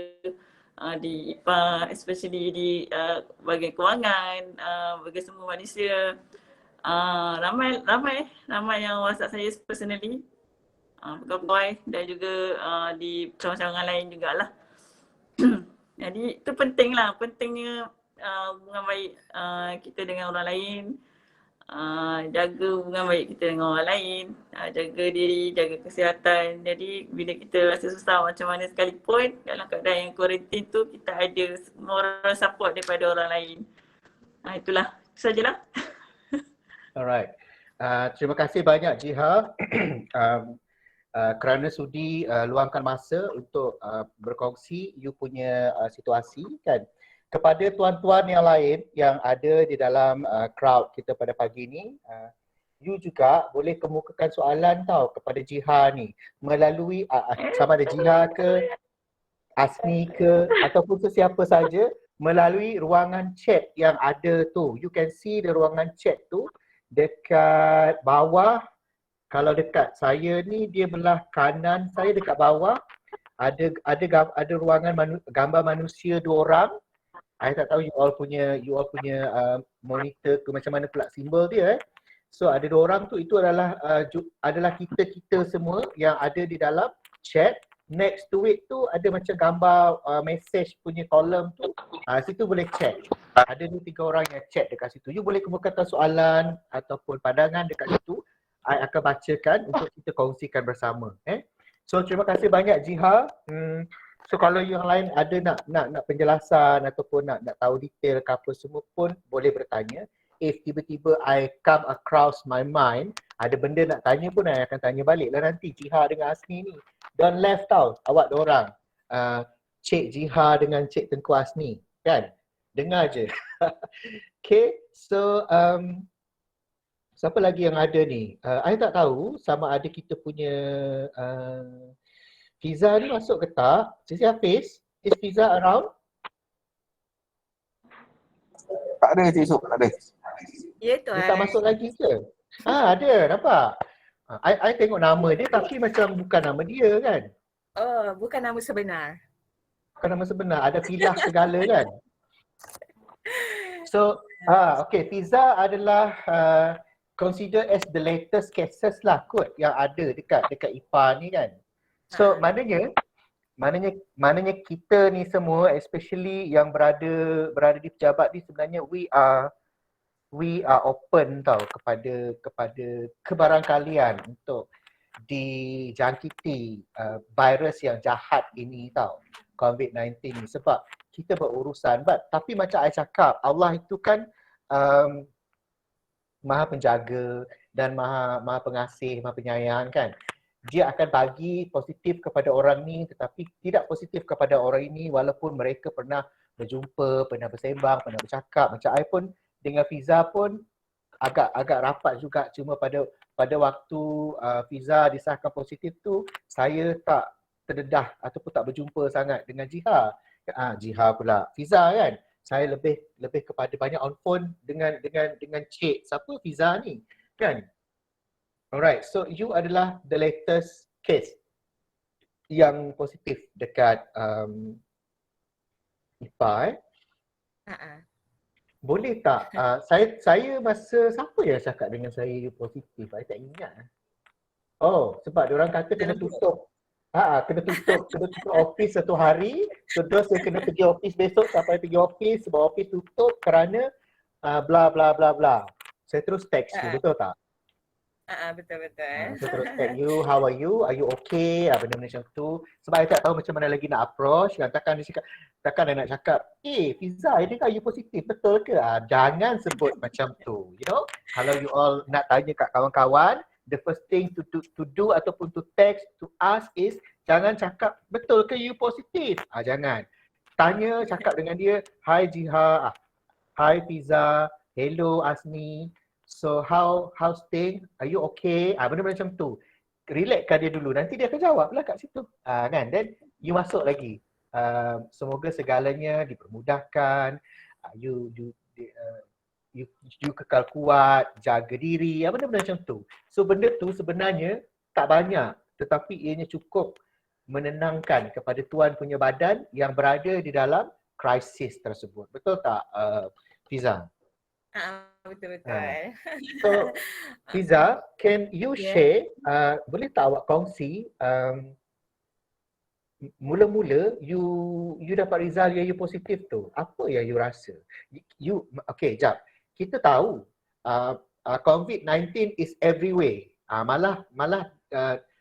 di IPA, especially di bahagian kewangan, bagi semua manusia. Ramai yang WhatsApp saya personally, pegawai dan juga di cawangan lain jugalah. Jadi itu pentingnya hubungan baik kita dengan orang lain, jaga hubungan baik kita dengan orang lain, jaga diri, jaga kesihatan. Jadi bila kita rasa susah macam mana sekalipun dalam keadaan yang kuarantin tu, kita ada moral support daripada orang lain. Itulah, itu sajalah. Alright. Terima kasih banyak Jiha kerana sudi luangkan masa untuk berkongsi you punya situasi kan. Kepada tuan-tuan yang lain yang ada di dalam crowd kita pada pagi ni, you juga boleh kemukakan soalan tau kepada Jiha ni melalui sama ada Jiha ke, Asni ke ataupun sesiapa saja melalui ruangan chat yang ada tu. You can see the ruangan chat tu dekat bawah. Kalau dekat saya ni dia belah kanan saya dekat bawah ada ruangan gambar manusia 2 orang. I tak tahu you all punya monitor ke macam mana pula simbol dia So ada 2 orang tu, itu adalah kita semua yang ada di dalam chat. Next to it tu ada macam gambar message punya kolom tu. Situ boleh chat. Ada 3 orang yang chat dekat situ. You boleh kemukakan soalan ataupun pandangan dekat situ. I akan bacakan untuk kita kongsikan bersama. So terima kasih banyak Jiha. So kalau yang lain ada nak penjelasan ataupun nak tahu detail ke apa semua pun boleh bertanya. If tiba-tiba I come across my mind, ada benda nak tanya pun I akan tanya balik lah nanti. Jiha dengan Asni ni. Don't left tau awak diorang. Cik Jiha dengan Cik Tengku Asni. Kan? Dengar je. Okay, so siapa lagi yang ada ni? I tak tahu sama ada kita punya Fiza ni masuk ke tak? Cik Hafiz, is Fiza around? Tak ada Cik Yusof, tak ada. Ya tuan. Dia tak masuk lagi ke? Ada, nampak? I tengok nama dia tapi macam bukan nama dia kan? Oh, bukan nama sebenar. Bukan nama sebenar, ada filah segala kan? So, okay, Fiza adalah consider as the latest cases lah kot yang ada dekat IPA ni kan? So maknanya kita ni semua, especially yang berada di pejabat ni, sebenarnya we are open tau kepada kebarangkalian untuk dijangkiti virus yang jahat ini tau, COVID-19 ni, sebab kita berurusan. Tapi macam I cakap, Allah itu kan Maha Penjaga dan Maha Pengasih, Maha Penyayang kan. Dia akan bagi positif kepada orang ni tetapi tidak positif kepada orang ini walaupun mereka pernah berjumpa, pernah bersembang, pernah bercakap. Macam I pun dengan Fiza pun agak rapat juga, cuma pada waktu Fiza disahkan positif tu saya tak terdedah ataupun tak berjumpa sangat dengan Jiha. Jiha pula Fiza kan. Saya lebih kepada banyak on phone dengan Cik siapa Fiza ni kan. Alright, so you adalah the latest case yang positif dekat IPA Boleh tak, saya masa siapa yang cakap dengan saya you positif? Saya tak ingat. Oh, sebab diorang kata kena tutup. Kena tutup office 1 hari. So terus saya kena pergi office besok, sampai pergi office sebab office tutup kerana bla bla bla bla. Saya terus text you, betul tak? Betul. Saya terus text you, how are you? Are you okay? Benda-benda macam tu. Sebab saya tak tahu macam mana lagi nak approach. Takkan dia nak cakap, Fiza, ini kan you positif, betul ke? Jangan sebut macam tu, you know. Kalau you all nak tanya kat kawan-kawan, the first thing to do ataupun to text to ask is, jangan cakap, betul ke you positif? Jangan. Tanya, cakap dengan dia, hi Jiha, hi Fiza, hello Asni. So how's things? Are you okay? Benda-benda macam tu. Relaxkan dia dulu. Nanti dia akan jawab lah kat situ. Kan? Then you masuk lagi. Semoga segalanya dipermudahkan. you kekal kuat, jaga diri, benda-benda macam tu. So benda tu sebenarnya tak banyak, tetapi ianya cukup menenangkan kepada tuan punya badan yang berada di dalam krisis tersebut. Betul tak, Fiza? Betul-betul. So Fiza, can you Yeah. share, boleh tak awak kongsi mula-mula you dapat result yang you positif tu, apa yang you rasa? Okay, jap. Kita tahu COVID-19 is everywhere. Malah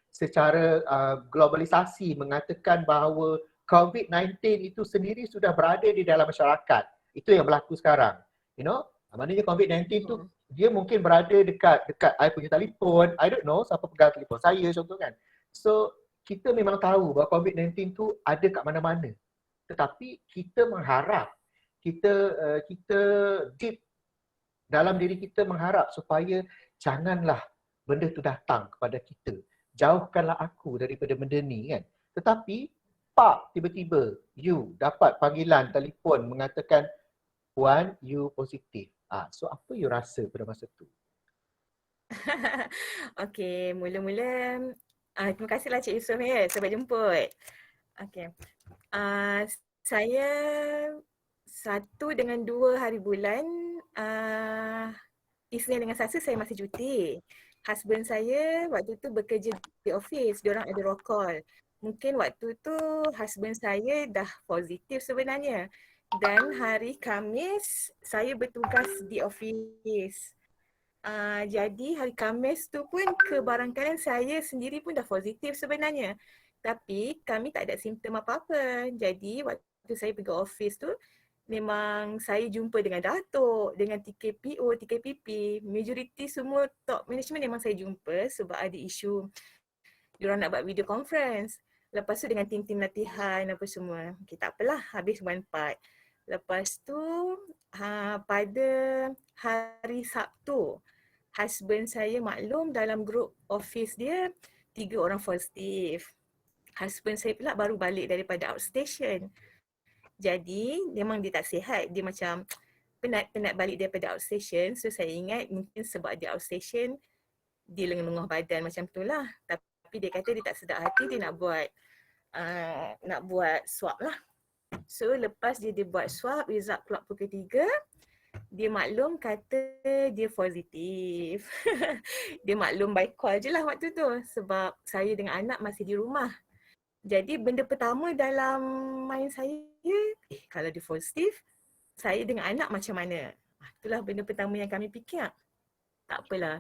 secara globalisasi mengatakan bahawa COVID-19 itu sendiri sudah berada di dalam masyarakat. Itu yang berlaku sekarang. You know, maknanya COVID-19 tu dia mungkin berada dekat I punya telefon. I don't know siapa pegang telefon saya contoh kan. So kita memang tahu bahawa COVID-19 tu ada kat mana-mana. Tetapi kita mengharap, kita deep dalam diri kita mengharap supaya janganlah benda tu datang kepada kita. Jauhkanlah aku daripada benda ni kan. Tetapi tiba-tiba you dapat panggilan telefon mengatakan Puan, you positif. So apa you rasa pada masa tu? Okey, mula-mula terima kasihlah Cik Yusof sebab jemput. Okey. Saya 1 dengan 2 hari bulan Isnin dengan Selasa saya masih cuti. Husband saya waktu tu bekerja di office, diorang ada roll call. Mungkin waktu tu husband saya dah positif sebenarnya. Dan hari Khamis saya bertugas di office. Jadi hari Khamis tu pun kebarangkalian saya sendiri pun dah positif sebenarnya. Tapi kami tak ada simptom apa-apa. Jadi waktu saya pergi office tu memang saya jumpa dengan datuk, dengan TKPO, TKPP. Majoriti semua top management memang saya jumpa sebab ada isu diorang nak buat video conference. Lepas tu dengan tim-tim latihan apa semua. Okay, tak apalah, habis one part. Lepas tu pada hari Sabtu, husband saya maklum dalam grup office dia 3 orang positif. Husband saya pula baru balik daripada outstation. Jadi memang dia tak sihat, dia macam penat balik daripada outstation. So saya ingat mungkin sebab dia outstation, dia lengah-lengah badan macam tu lah. Tapi dia kata dia tak sedap hati, dia nak buat swab lah. So lepas dia buat swab, result keluar pukul 3, dia maklum kata dia positif. Dia maklum by call je lah waktu tu sebab saya dengan anak masih di rumah. Jadi benda pertama dalam mind saya, kalau dia positif, saya dengan anak macam mana? Itulah benda pertama yang kami fikir. Tak apalah.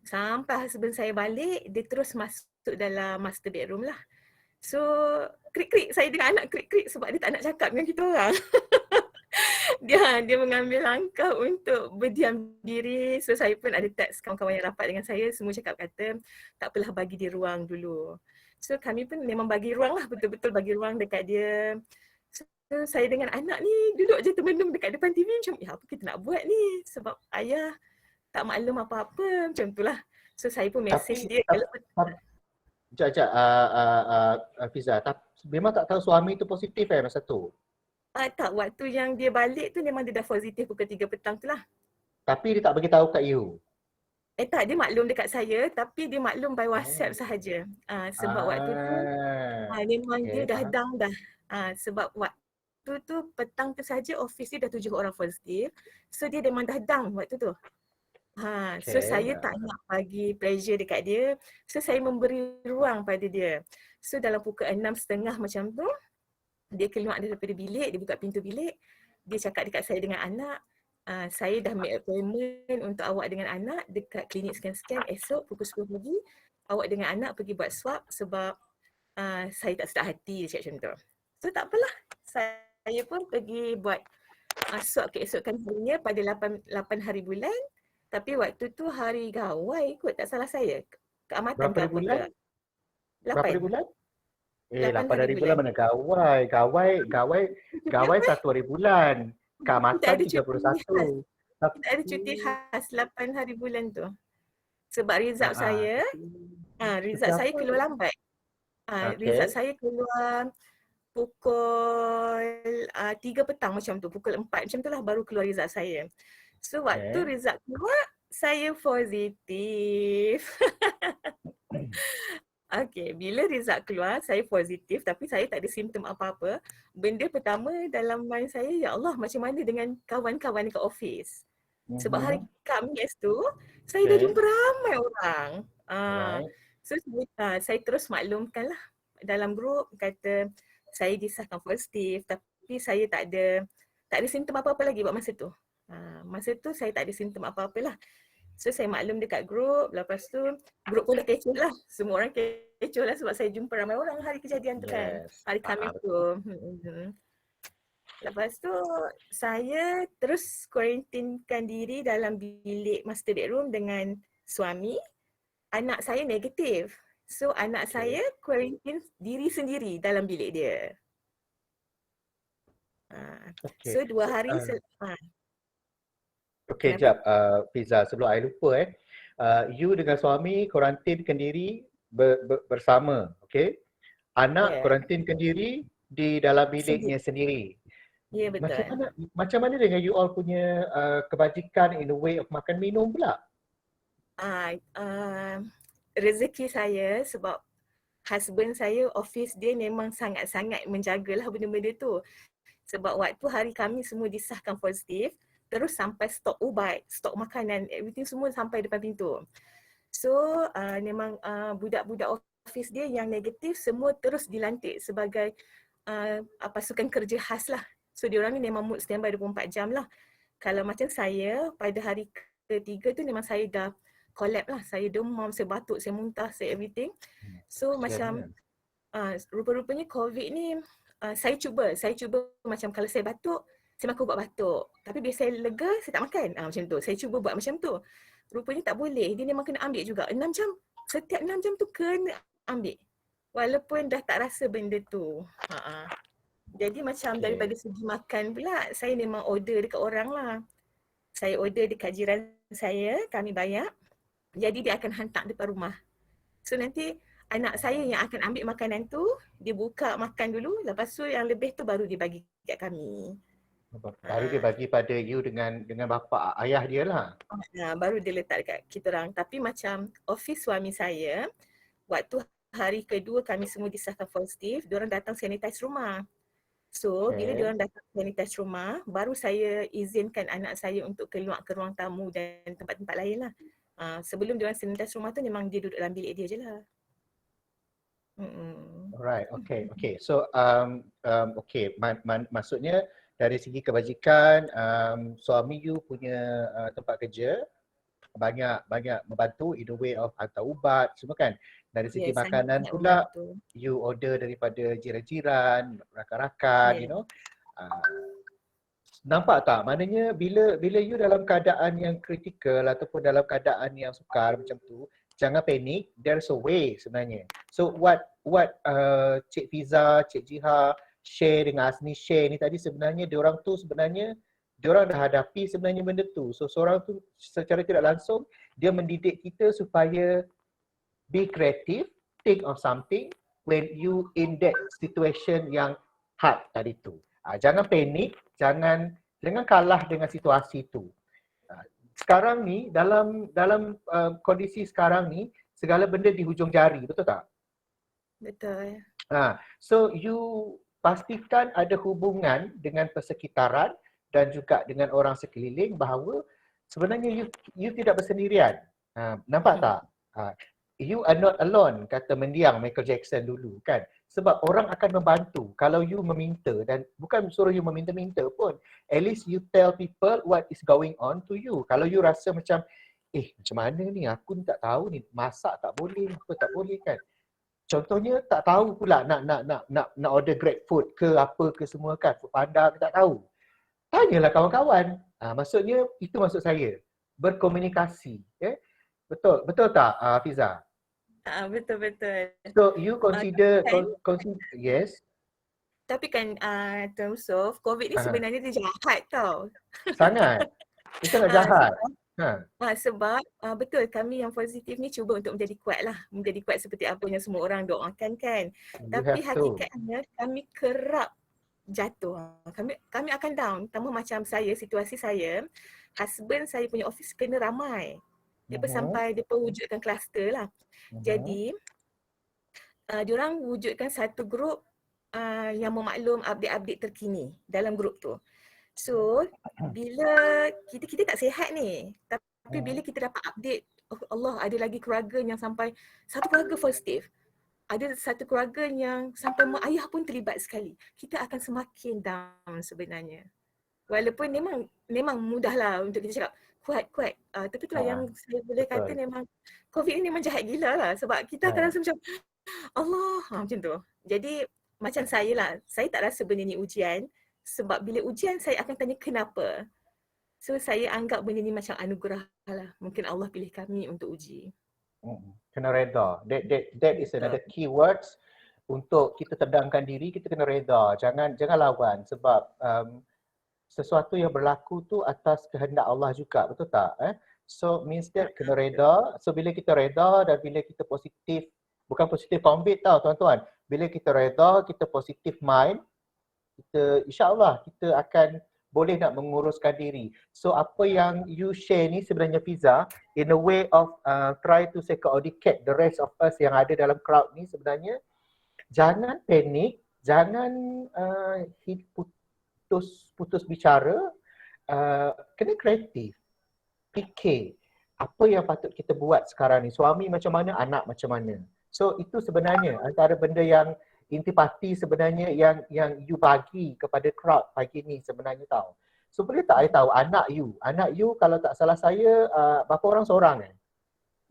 Sampai husband saya balik, dia terus masuk dalam master bedroom lah. So, krik-krik, saya dengan anak krik-krik sebab dia tak nak cakap dengan kita orang. Dia mengambil langkah untuk berdiam diri. So, saya pun ada teks kawan-kawan yang rapat dengan saya, semua cakap kata, tak apalah bagi dia ruang dulu. So, kami pun memang bagi ruang lah, betul-betul bagi ruang dekat dia. So, saya dengan anak ni duduk je termenung dekat depan TV macam, apa kita nak buat ni? Sebab ayah tak maklum apa-apa, macam tu lah. So, saya pun message dia. Sekejap, Fiza, memang tak tahu suami tu positif masa tu? Tak, waktu yang dia balik tu memang dia dah positif pukul 3 petang tu lah. Tapi dia tak bagi tahu kat you? Tak, dia maklum dekat saya tapi dia maklum by WhatsApp sahaja. Sebab waktu tu memang dia dah down dah. Sebab waktu tu petang tu saja office dia dah 7 orang positif. So dia memang dah down waktu tu. So saya tak nak bagi pressure dekat dia. So saya memberi ruang pada dia. So dalam pukul 6.30 macam tu, dia keluar daripada bilik, dia buka pintu bilik. Dia cakap dekat saya dengan anak, saya dah make appointment untuk awak dengan anak dekat klinik scan-scan esok pukul 10 pagi. Awak dengan anak pergi buat swab sebab saya tak sedap hati, dia cakap macam tu. So tak apalah, saya pun pergi buat swab keesokan harinya pada 8 hari bulan. Tapi waktu tu hari gawai kot, tak salah saya. Keamatan berapa hari bulan? 8. Berapa hari bulan? 8 hari hari bulan mana gawai? Gawai 1 hari bulan. Keamatan 31. Kita ada cuti khas 8 hari bulan tu. Sebab result saya, result saya keluar lambat. Result saya keluar pukul 3 petang macam tu, pukul 4 macam tu lah baru keluar result saya. So waktu Okay. result keluar, saya positif. Okay, bila result keluar saya positif tapi saya tak ada simptom apa-apa. Benda pertama dalam mind saya, ya Allah macam mana dengan kawan-kawan dekat office. Sebab hari Khamis tu saya dah Okay. jumpa ramai orang. Alright. So saya terus maklumkan lah dalam grup kata saya disahkan positif tapi saya tak ada simptom apa-apa lagi buat masa tu. Masa tu saya tak ada simptom apa-apa lah. So saya maklum dekat grup, lepas tu grup pun dah kecoh lah. Semua orang kecoh lah sebab saya jumpa ramai orang hari kejadian tu kan. Yes. Hari Khamis tu. Lepas tu saya terus kuarantinkan diri dalam bilik master bedroom dengan suami. Anak saya negatif. So anak saya kuarantin diri sendiri dalam bilik dia. Okay. So 2 hari Okay, Kenapa? jap Fiza, sebelum I lupa you dengan suami kuarantinkan diri bersama, okay? Anak Yeah. kuarantinkan diri di dalam biliknya sendiri. Ya, betul. Macam mana dengan you all punya kebajikan in the way of makan minum pula? Rezeki saya sebab husband saya office dia memang sangat-sangat menjagalah benda-benda tu. Sebab waktu hari Khamis semua disahkan positif, terus sampai stok ubat, stok makanan, everything semua sampai depan pintu. So memang budak-budak office dia yang negatif semua terus dilantik sebagai pasukan kerja khas lah. So diorang ni memang mood standby 24 jam lah. Kalau macam saya pada hari ketiga tu memang saya dah collapse lah. Saya demam, saya batuk, saya muntah, saya everything. So macam rupa-rupanya COVID ni saya cuba macam kalau saya batuk, saya makan ubat batuk. Tapi bila saya lega, saya tak makan. Macam tu. Saya cuba buat macam tu. Rupanya tak boleh. Dia memang kena ambil juga. 6 jam. Setiap 6 jam tu kena ambil. Walaupun dah tak rasa benda tu. Jadi macam daripada segi makan pula, saya memang order dekat orang lah. Saya order dekat jiran saya, kami bayar. Jadi dia akan hantar depan rumah. So nanti anak saya yang akan ambil makanan tu, dia buka makan dulu. Lepas tu yang lebih tu baru dia bagi kat kami. Baru dia bagi pada you dengan bapa ayah dia lah. Baru dia letak dekat kita orang. Tapi macam office suami saya, waktu hari kedua kami semua disahkan positif, diorang datang sanitize rumah. So bila diorang datang sanitize rumah, baru saya izinkan anak saya untuk keluar ke ruang tamu dan tempat-tempat lain lah. Sebelum diorang sanitize rumah tu memang dia duduk dalam bilik dia je lah. Alright, okay. So okay, maksudnya dari segi kebajikan, suami you punya tempat kerja banyak membantu in the way of hantar ubat semua kan. Dari segi makanan pula you order daripada jiran-jiran, rakan-rakan, you know. Nampak tak? Maknanya bila you dalam keadaan yang kritikal ataupun dalam keadaan yang sukar macam tu, jangan panik, there's a way sebenarnya. So what Cik Fiza, Cik Jiha share dengan Asni share ni tadi sebenarnya diorang dah hadapi sebenarnya benda tu. So seorang tu secara tidak langsung dia mendidik kita supaya be creative, think of something when you in that situation yang hard tadi tu. Jangan panik, jangan kalah dengan situasi tu. Sekarang ni dalam kondisi sekarang ni segala benda di hujung jari, betul tak? Betul. So you pastikan ada hubungan dengan persekitaran dan juga dengan orang sekeliling bahawa sebenarnya you tidak bersendirian. Nampak tak? You are not alone, kata mendiang Michael Jackson dulu kan. Sebab orang akan membantu kalau you meminta, dan bukan suruh you meminta-minta pun. At least you tell people what is going on to you. Kalau you rasa macam macam mana ni, aku ni tak tahu ni, masak tak boleh, apa tak boleh kan. Contohnya tak tahu pula nak order Grab food ke apa ke semua kan, Foodpanda ke tak tahu. Tanyalah kawan-kawan. Maksudnya itu maksud saya, berkomunikasi. Betul tak Fiza? Betul. So you consider yes. Tapi kan terms of COVID ni sebenarnya dia jahat tau. Sangat. Dia sangat jahat. Sebab betul kami yang positif ni cuba untuk menjadi kuat lah. Menjadi kuat seperti apa yang semua orang doakan kan. Tapi hakikatnya kami kerap jatuh. Kami akan down. Tambah macam saya, situasi saya, husband saya punya office kena ramai. Dia sampai dia wujudkan kluster lah. Jadi diorang wujudkan satu grup yang memaklum update-update terkini dalam grup tu. So bila kita tak sihat ni, tapi bila kita dapat update, oh Allah, ada lagi keluarga yang sampai satu keluarga positif. Ada satu keluarga yang sampai mak ayah pun terlibat sekali. Kita akan semakin down sebenarnya. Walaupun memang mudahlah untuk kita cakap kuat. Tapi itulah yang saya boleh kata memang COVID ni memang jahat gila lah. Sebab kita akan rasa macam Allah, macam tu. Jadi macam saya lah, saya tak rasa benda ni ujian. Sebab bila ujian saya akan tanya kenapa. So saya anggap benda ni macam anugerah lah. Mungkin Allah pilih kami untuk uji. Kena reda. That is another key words. Untuk kita tedangkan diri, kita kena reda. Jangan lawan sebab sesuatu yang berlaku tu atas kehendak Allah juga, betul tak? So means that kena reda. So bila kita reda dan bila kita positif, bukan positif COVID tau tuan-tuan. Bila kita reda, kita positif mind, kita insya-Allah kita akan boleh nak menguruskan diri. So apa yang you share ni sebenarnya Fiza, in a way of try to educate the rest of us yang ada dalam crowd ni sebenarnya, jangan panik, jangan putus bicara, kena kreatif, fikir apa yang patut kita buat sekarang ni, suami macam mana, anak macam mana. So itu sebenarnya antara benda yang intipati sebenarnya yang you bagi kepada crowd pagi ni sebenarnya tahu. So boleh tak I tahu anak you kalau tak salah saya berapa orang, seorang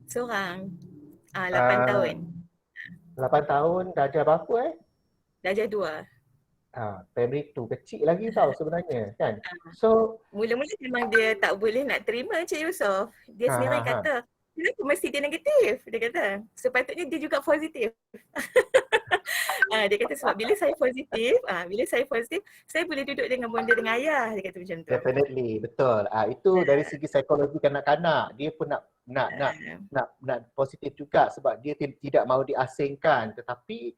Seorang. 8 tahun. 8 tahun, darjah berapa Darjah 2. Primary 2, kecil lagi tahu sebenarnya kan. So Mula-mula memang dia tak boleh nak terima Cik Yusof. Dia sendiri kata, kenapa mesti dia negatif? Dia kata, sepatutnya dia juga positif. Dia kata sebab bila saya positif, saya boleh duduk dengan bonda dengan ayah. Dia kata macam tu. Definitely, betul. Itu dari segi psikologi kanak-kanak, dia pun nak positif juga sebab dia tidak mahu diasingkan. Tetapi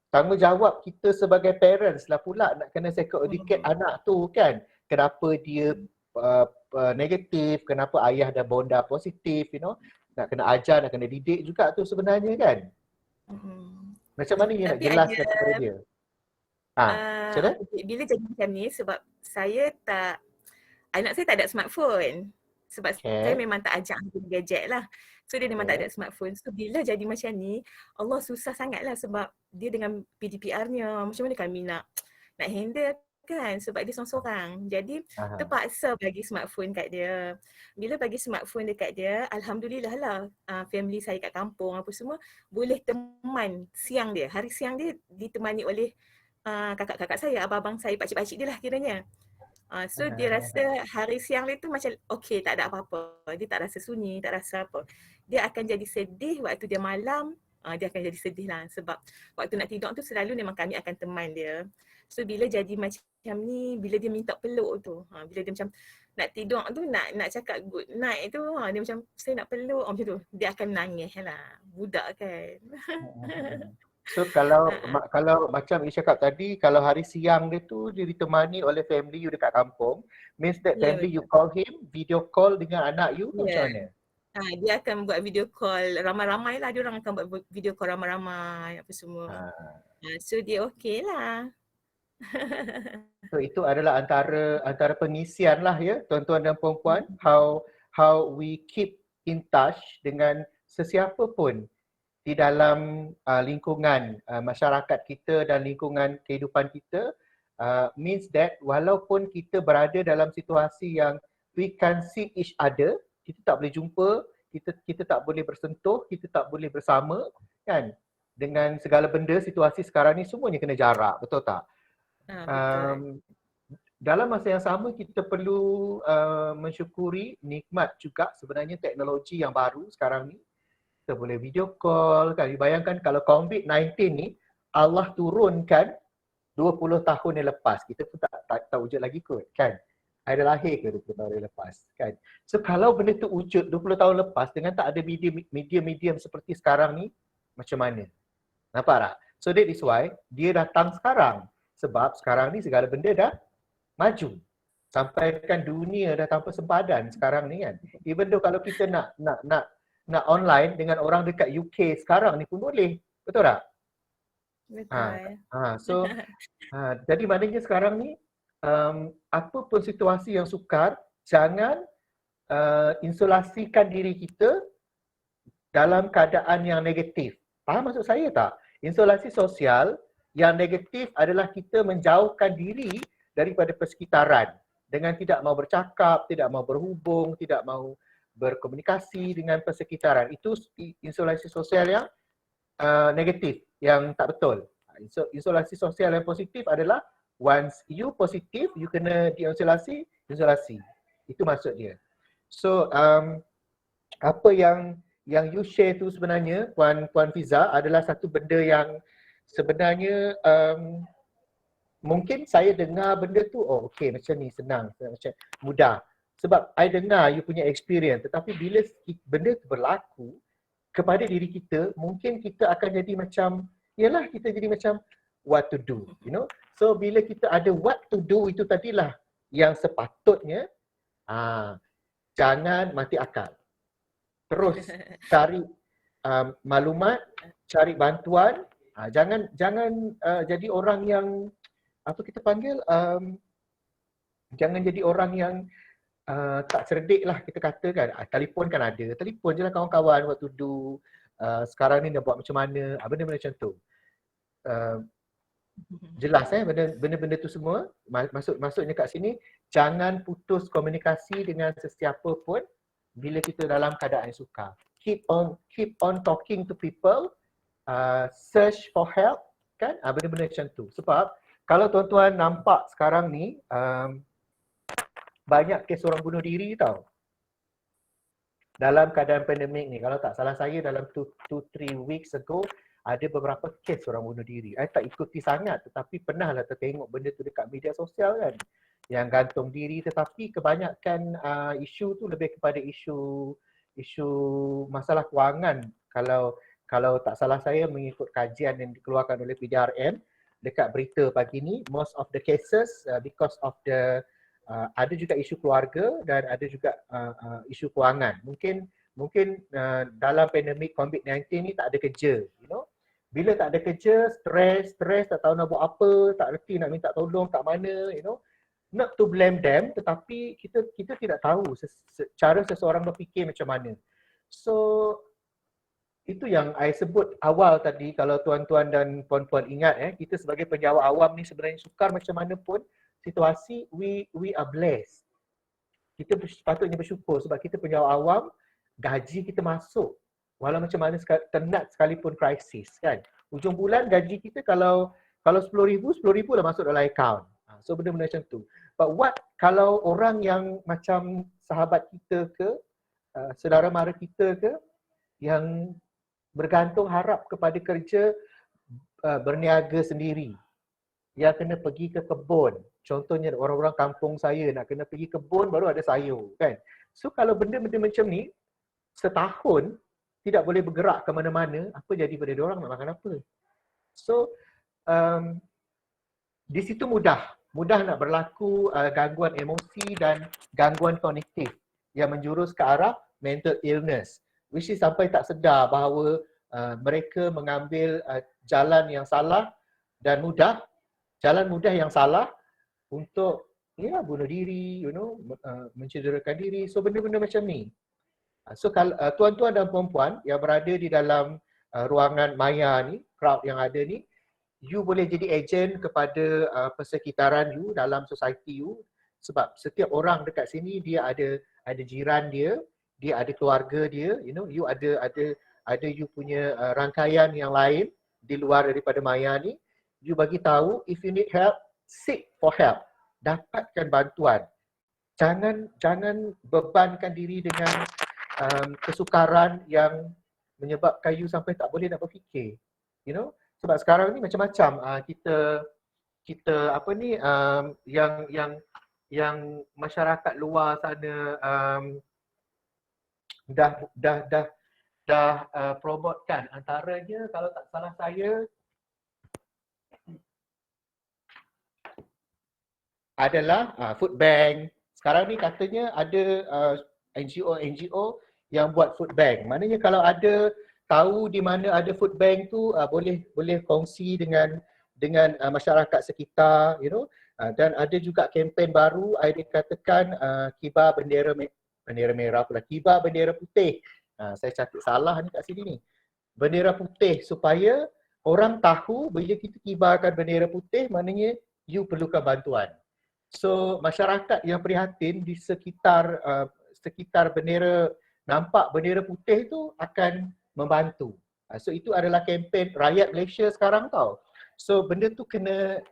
tanggungjawab kita sebagai parents lah pula nak kena educate anak tu kan. Kenapa dia negatif, kenapa ayah dan bonda positif, nak kena ajar, nak kena didik juga tu sebenarnya kan. Macam mana you nak jelaskan kepada dia? Bila jadi macam ni sebab anak saya tak ada smartphone. Sebab saya memang tak ajak guna gadget lah. So dia memang tak ada smartphone. So bila jadi macam ni, Allah susah sangat lah sebab dia dengan PDPR-nya, macam mana kami nak handle kan sebab dia seorang-seorang. Jadi terpaksa bagi smartphone kat dia. Bila bagi smartphone dekat dia, alhamdulillah lah family saya kat kampung apa semua boleh teman siang dia. Hari siang dia ditemani oleh kakak-kakak saya, abang-abang saya, pakcik-pakcik dia lah kiranya. So dia rasa hari siang dia tu macam okey, tak ada apa-apa. Dia tak rasa sunyi, tak rasa apa. Dia akan jadi sedih waktu dia malam, dia akan jadi sedih lah sebab waktu nak tidur tu selalu memang kami akan teman dia. So bila jadi macam ni, bila dia minta peluk tu, bila dia macam nak tidur tu, nak cakap good night tu, dia macam saya nak peluk, macam tu. Dia akan menangis lah, budak kan. So kalau macam you cakap tadi, kalau hari siang dia tu dia ditemani oleh family you dekat kampung, means that family you call him, video call dengan anak you macam mana? Dia akan buat video call ramai-ramai lah, dia orang akan buat video call ramai-ramai apa semua. So dia okey lah. So itu adalah antara pengisian lah ya tuan-tuan dan puan-puan, how we keep in touch dengan sesiapa pun di dalam lingkungan masyarakat kita dan lingkungan kehidupan kita, means that walaupun kita berada dalam situasi yang we can see each other, kita tak boleh jumpa, kita tak boleh bersentuh, kita tak boleh bersama kan, dengan segala benda situasi sekarang ni semuanya kena jarak, betul tak? Dalam masa yang sama kita perlu mensyukuri nikmat juga sebenarnya teknologi yang baru sekarang ni. Kita boleh video call kan. Bayangkan kalau COVID-19 ni Allah turunkan 20 tahun yang lepas, kita pun tak wujud lagi kot kan. Ada lahir ke 20 tahun yang lepas kan. So kalau benda tu wujud 20 tahun lepas dengan tak ada medium seperti sekarang ni, macam mana? Nampak tak? So that is why dia datang sekarang. Sebab sekarang ni segala benda dah maju. sampaikan dunia dah tanpa sempadan sekarang ni kan. Even though kalau kita nak online dengan orang dekat UK sekarang ni pun boleh. Betul tak? Betul. So jadi maknanya sekarang ni apa pun situasi yang sukar, jangan insulasikan diri kita dalam keadaan yang negatif. Faham maksud saya tak? Insulasi sosial yang negatif adalah kita menjauhkan diri daripada persekitaran dengan tidak mau bercakap, tidak mau berhubung, tidak mau berkomunikasi dengan persekitaran. Itu insulasi sosial yang negatif, yang tak betul. Insulasi sosial yang positif adalah once you positif, you kena diinsulasi, insulasi. Itu maksud dia. So apa yang you share tu sebenarnya Puan Fiza adalah satu benda yang sebenarnya mungkin saya dengar benda tu, oh okey macam ni senang, macam mudah. Sebab I dengar you punya experience, tetapi bila benda tu berlaku kepada diri kita, mungkin kita akan jadi macam, yalah kita jadi macam what to do, you know. So bila kita ada what to do itu tadilah yang sepatutnya jangan mati akal. Terus cari maklumat, cari bantuan, jangan jadi orang yang apa kita panggil jangan jadi orang yang tak cerdik lah kita katakan. Telefon kan ada, telefon je lah kawan-kawan what to do, sekarang ni nak buat macam mana, benda-benda macam tu. Jelas benda-benda tu semua. Maksudnya kat sini, jangan putus komunikasi dengan sesiapa pun bila kita dalam keadaan sukar. Keep on talking to people, search for help, kan? Benda-benda macam tu. Sebab kalau tuan-tuan nampak sekarang ni, banyak kes orang bunuh diri tau. Dalam keadaan pandemik ni, kalau tak salah saya dalam 2-3 weeks ago, ada beberapa kes orang bunuh diri. Saya tak ikuti sangat, tetapi pernah lah tertengok benda tu dekat media sosial kan. Yang gantung diri, tetapi kebanyakan isu tu lebih kepada isu masalah kewangan. Kalau tak salah saya mengikut kajian yang dikeluarkan oleh PDRM dekat berita pagi ni, most of the cases because of the ada juga isu keluarga dan ada juga isu kewangan. Mungkin dalam pandemik COVID-19 ni tak ada kerja, you know. Bila tak ada kerja, stres, tak tahu nak buat apa, tak reti nak minta tolong kat mana, you know. Not to blame them, tetapi kita tidak tahu cara seseorang berfikir macam mana. So itu yang I sebut awal tadi, kalau tuan-tuan dan puan-puan ingat, kita sebagai penjawat awam ni sebenarnya sukar macam mana pun situasi, we are blessed. Kita sepatutnya bersyukur sebab kita penjawat awam, gaji kita masuk. Walau macam mana tenat sekalipun krisis kan. Ujung bulan gaji kita kalau 10,000 dah masuk dalam account. So benda-benda macam tu. But what kalau orang yang macam sahabat kita ke, saudara mara kita ke, yang bergantung harap kepada kerja berniaga sendiri, yang kena pergi ke kebun. Contohnya orang-orang kampung saya nak kena pergi kebun baru ada sayur kan. So kalau benda-benda macam ni setahun tidak boleh bergerak ke mana-mana, apa jadi pada diorang nak makan apa? So di situ mudah nak berlaku gangguan emosi dan gangguan kognitif yang menjurus ke arah mental illness, which is sampai tak sedar bahawa mereka mengambil jalan yang salah dan mudah, jalan mudah yang salah untuk bunuh diri, you know, mencederakan diri. So benda-benda macam ni. So kalau tuan-tuan dan puan-puan yang berada di dalam ruangan maya ni, crowd yang ada ni, you boleh jadi ejen kepada persekitaran you dalam society you. Sebab setiap orang dekat sini dia ada jiran dia ada keluarga dia, you know, you ada you punya rangkaian yang lain di luar daripada maya ni. You bagi tahu, if you need help, seek for help. Dapatkan bantuan. Jangan bebankan diri dengan kesukaran yang menyebabkan you sampai tak boleh nak berfikir. You know? Sebab sekarang ni macam-macam kita apa ni yang masyarakat luar sana dah promotekan. Antaranya kalau tak salah saya adalah food bank. Sekarang ni katanya ada NGO yang buat food bank. Maknanya kalau ada tahu di mana ada food bank tu boleh kongsi dengan masyarakat sekitar, you know. Dan ada juga kempen baru, I dikatakan kibar bendera merah pula, kibar bendera putih. Saya catat salah ni kat sini ni. Bendera putih supaya orang tahu bila kita kibarkan bendera putih maknanya you perlukan bantuan. So masyarakat yang prihatin di sekitar bendera, nampak bendera putih tu akan membantu. So itu adalah kempen rakyat Malaysia sekarang tau. So benda tu kena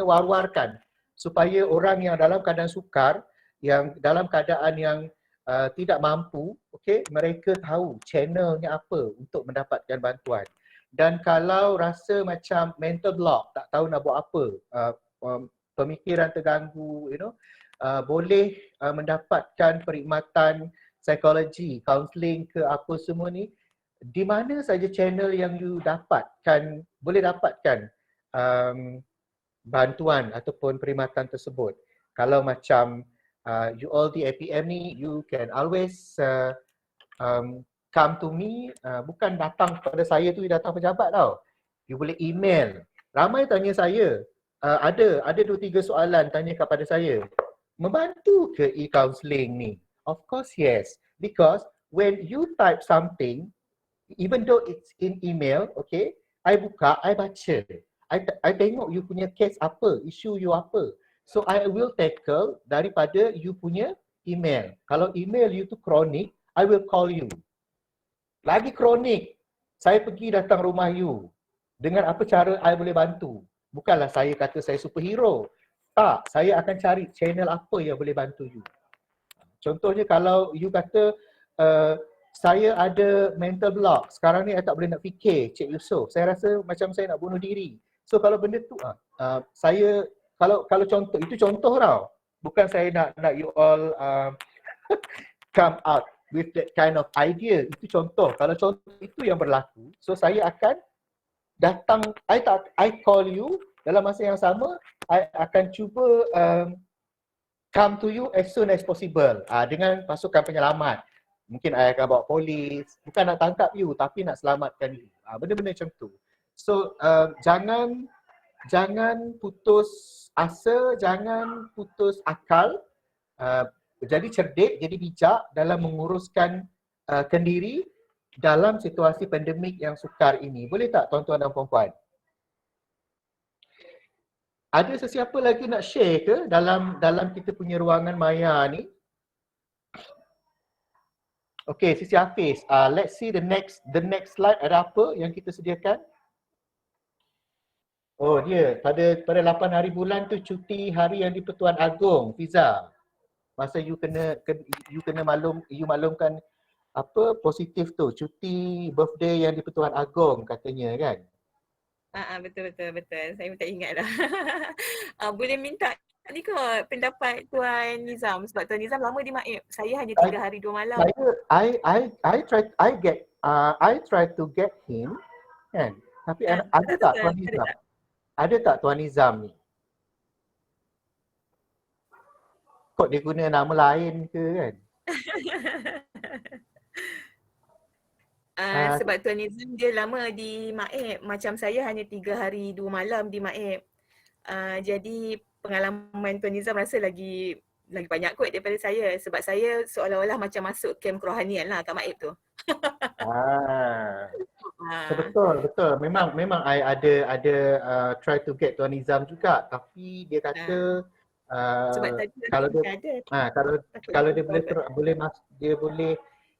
war-warkan supaya orang yang dalam keadaan sukar, yang dalam keadaan yang tidak mampu, okey, mereka tahu channelnya apa untuk mendapatkan bantuan. Dan kalau rasa macam mental block, tak tahu nak buat apa, pemikiran terganggu, you know, boleh mendapatkan perkhidmatan psikologi, kaunseling ke apa semua ni. Di mana saja channel yang you boleh dapatkan bantuan ataupun perkhidmatan tersebut. Kalau macam you all di APM ni, you can always come to me, bukan datang kepada saya tu, you datang pejabat tau. You boleh email. Ramai tanya saya, ada 2-3 soalan tanya kepada saya. Membantu ke e-counselling ni? Of course yes. Because when you type something, even though it's in email, okay, I buka, I baca. I tengok you punya case apa, isu you apa. So I will tackle daripada you punya email. Kalau email you tu kronik, I will call you. Lagi kronik, saya pergi datang rumah you. Dengan apa cara I boleh bantu. Bukanlah saya kata saya superhero. Tak, saya akan cari channel apa yang boleh bantu you. Contohnya kalau you kata saya ada mental block, sekarang ni saya tak boleh nak fikir, Cik Yusof. Saya rasa macam saya nak bunuh diri. So kalau benda tu saya kalau contoh, itu contoh tau. Bukan saya nak you all come out with that kind of idea. Itu contoh. Kalau contoh itu yang berlaku, so saya akan datang, I call you dalam masa yang sama, I akan cuba come to you as soon as possible dengan pasukan penyelamat. Mungkin I akan bawa polis, bukan nak tangkap you tapi nak selamatkan you. Benda-benda macam tu. So jangan putus asa, jangan putus akal. Jadi cerdik, jadi bijak dalam menguruskan kendiri dalam situasi pandemik yang sukar ini. Boleh tak tuan-tuan dan puan-puan? Ada sesiapa lagi nak share ke dalam kita punya ruangan maya ni? Okay, Sisi Hafiz, let's see the next slide. Ada apa yang kita sediakan? Oh, dia pada 8 hari bulan tu cuti hari yang di-Pertuan Agong, Fiza. Masa you maklumkan apa positif tu, cuti birthday yang di-Pertuan Agong katanya kan? Betul. Saya tak ingat dah. Boleh minta ni ke pendapat Tuan Nizam, sebab Tuan Nizam lama di Maib. Saya hanya 3 hari 2 malam. I try to get him kan. Tapi ada tak Tuan Nizam? Ada tak Tuan Nizam ni? Kok dia guna nama lain ke kan? Sebab Tuan Nizam dia lama di Maib. Macam saya hanya 3 hari 2 malam di Maib. Jadi pengalaman Tuan Nizam rasa lagi banyak kot daripada saya. Sebab saya seolah-olah macam masuk kem kerohanian lah kat Maib tu. Betul. Memang I ada try to get Tuan Nizam juga, tapi dia kata kalau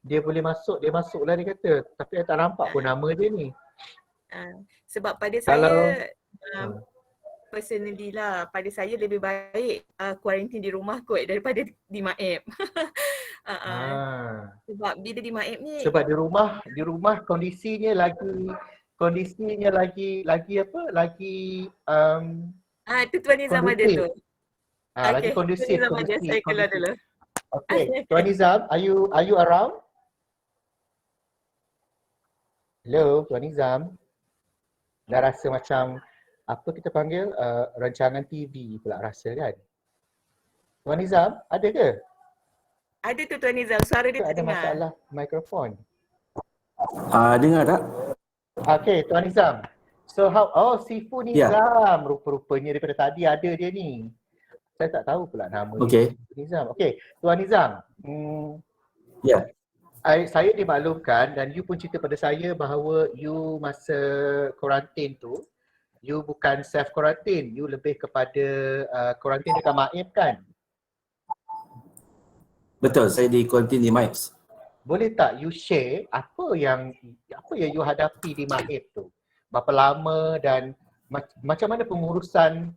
dia boleh masuk, dia masuklah dia kata. Tapi saya tak nampak pun nama dia ni. Sebab pada saya personally lah, pada saya lebih baik kuarantin di rumah kot daripada di Maib. Sebab bila di Maib ni, sebab di rumah kondisinya lagi apa? Lagi tu Tuan Nizam ada tu. Lagi kondusif. Tuan Nizam ada, saya keluar dulu. Okay, Tuan Nizam, are you around? Hello, Tuan Nizam. Dah rasa macam apa kita panggil rancangan TV pula rasa kan. Tuan Nizam, ada ke? Ada tu Tuan Nizam, suara dia Ada terdengar. masalah mikrofon. Dengar tak? Okay, Tuan Nizam. So Sifu Ya. Nizam. Rupa-rupanya daripada tadi ada dia ni. Saya tak tahu pula nama Okey. dia. Sifu Nizam. Okay, Tuan Nizam. Ya. Saya dimaklumkan dan you pun cerita pada saya bahawa you masa kuarantin tu, you bukan self quarantine, you lebih kepada kuarantin dekat Maib kan? Betul, saya di kuarantin di MIPS. Boleh tak you share apa yang you hadapi di Maib tu? Berapa lama dan macam mana pengurusan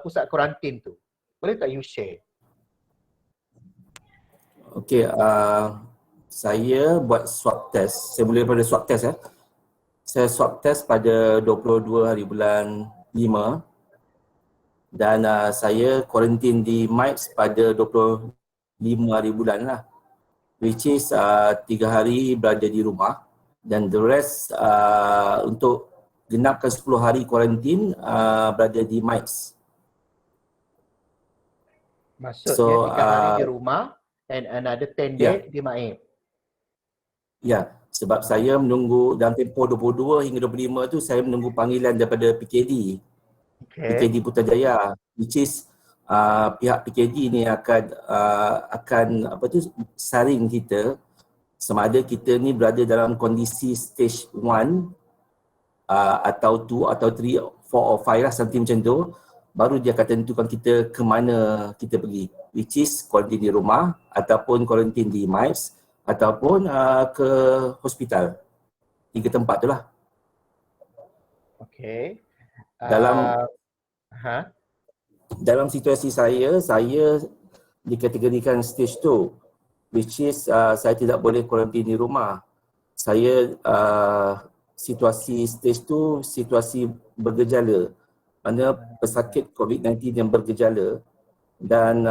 pusat kuarantin tu? Boleh tak you share? Okey, saya buat swab test. Saya mula daripada swab test ya. Saya swab test pada 22 hari bulan 5 dan saya kuarantin di MIPS pada 25 hari bulan lah. Which is 3 hari berada di rumah dan the rest untuk genapkan 10 hari kuarantin berada di MIPS. Maksudnya 3 hari di rumah and another 10 days di Maib. Ya, sebab saya menunggu dalam tempoh 22 hingga 25 tu saya menunggu panggilan daripada PKD. PKD Putrajaya, which is pihak PKD ni akan saring kita sama ada kita ni berada dalam kondisi stage 1 atau 2 atau 3, 4 or 5 lah, something macam tu, baru dia akan tentukan kita ke mana kita pergi, which is kuarantin di rumah ataupun kuarantin di MIPS ataupun ke hospital. 3 tempat tu lah. Okay. Dalam situasi saya dikategorikan stage 2, which is saya tidak boleh kuarantin di rumah. Saya situasi stage 2, situasi bergejala. Mana pesakit COVID-19 yang bergejala dan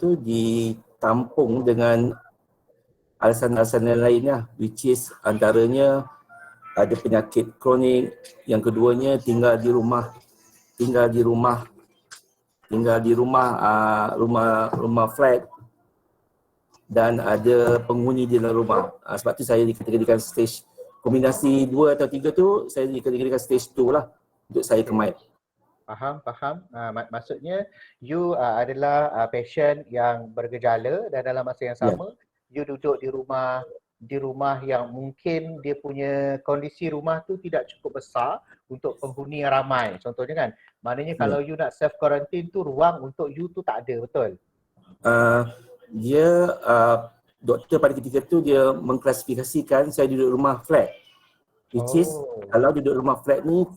ditampung dengan alasan-alasan yang lainnya, which is antaranya ada penyakit kronik, yang keduanya tinggal di rumah flat dan ada penghuni di dalam rumah. Sebab tu saya dikategorikan stage kombinasi 2 atau 3 tu saya dikategorikan stage 2 lah untuk saya ke MIPS. Faham. Maksudnya you adalah patient yang bergejala dan dalam masa yang sama you duduk di rumah yang mungkin dia punya kondisi rumah tu tidak cukup besar untuk penghuni yang ramai. Contohnya kan, maknanya kalau you nak self quarantine tu ruang untuk you tu tak ada, betul? Doktor pada ketika tu dia mengklasifikasikan saya duduk rumah flat. Which is kalau duduk rumah flat ni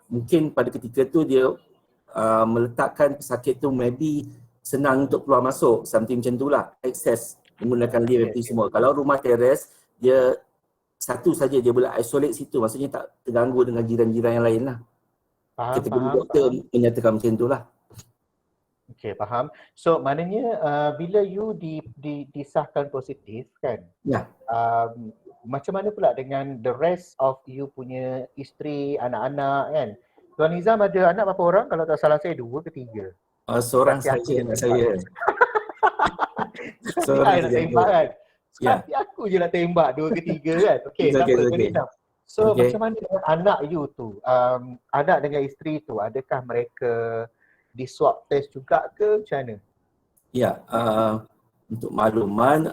mungkin pada ketika tu dia meletakkan pesakit tu maybe senang untuk keluar masuk, something macam tu lah, akses menggunakan lift semua. Kalau rumah teres dia satu saja dia boleh isolate situ, maksudnya tak terganggu dengan jiran-jiran yang lain lah. Kategori doktor menyatakan macam tu lah. Okay, faham. So maknanya bila you disahkan positif kan? Ya. Macam mana pula dengan the rest of you punya isteri, anak-anak kan? Tuan Nizam ada anak berapa orang? Kalau tak salah saya 2 ke 3? Seorang saja anak saya. Seorang nak tembak kan? Sekali aku je nak tembak 2 ke 3 kan? Okay, tak apa Tuan Nizam. So macam mana dengan anak you tu? Anak dengan isteri tu, adakah mereka di swab test juga ke macam mana? Ya, untuk makluman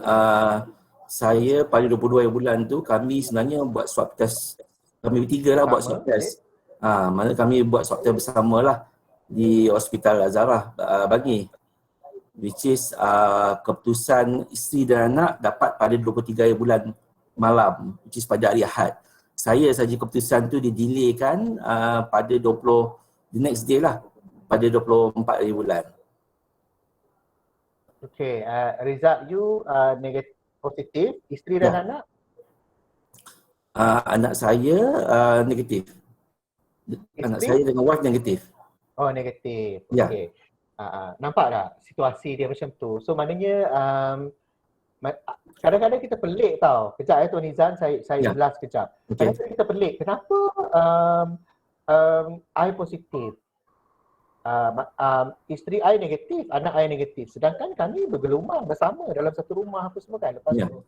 saya pada 22 bulan tu kami sebenarnya buat swab test. Kami bertiga lah buat swab test. Mana kami buat swab test bersama lah di Hospital Azharah Bangi. Which is keputusan isteri dan anak dapat pada 23 bulan malam, which is pada hari Ahad. Saya saja keputusan tu didelaykan pada 20, the next day lah, pada 24 hari bulan. Okay, result you negatif, positif, isteri dan anak? Anak saya negatif. Anak saya dengan wife negatif. Oh, negatif. Ya. Okay. Nampak tak situasi dia macam tu? So maknanya kadang-kadang kita pelik tau. Kejap Tuan Nizam, saya Ya. ulas kejap. Okey. Kadang-kadang kita pelik, kenapa I positif, isteri I negatif, anak I negatif. Sedangkan kami bergelumang bersama dalam satu rumah apa semua kan. Lepas Ya. tu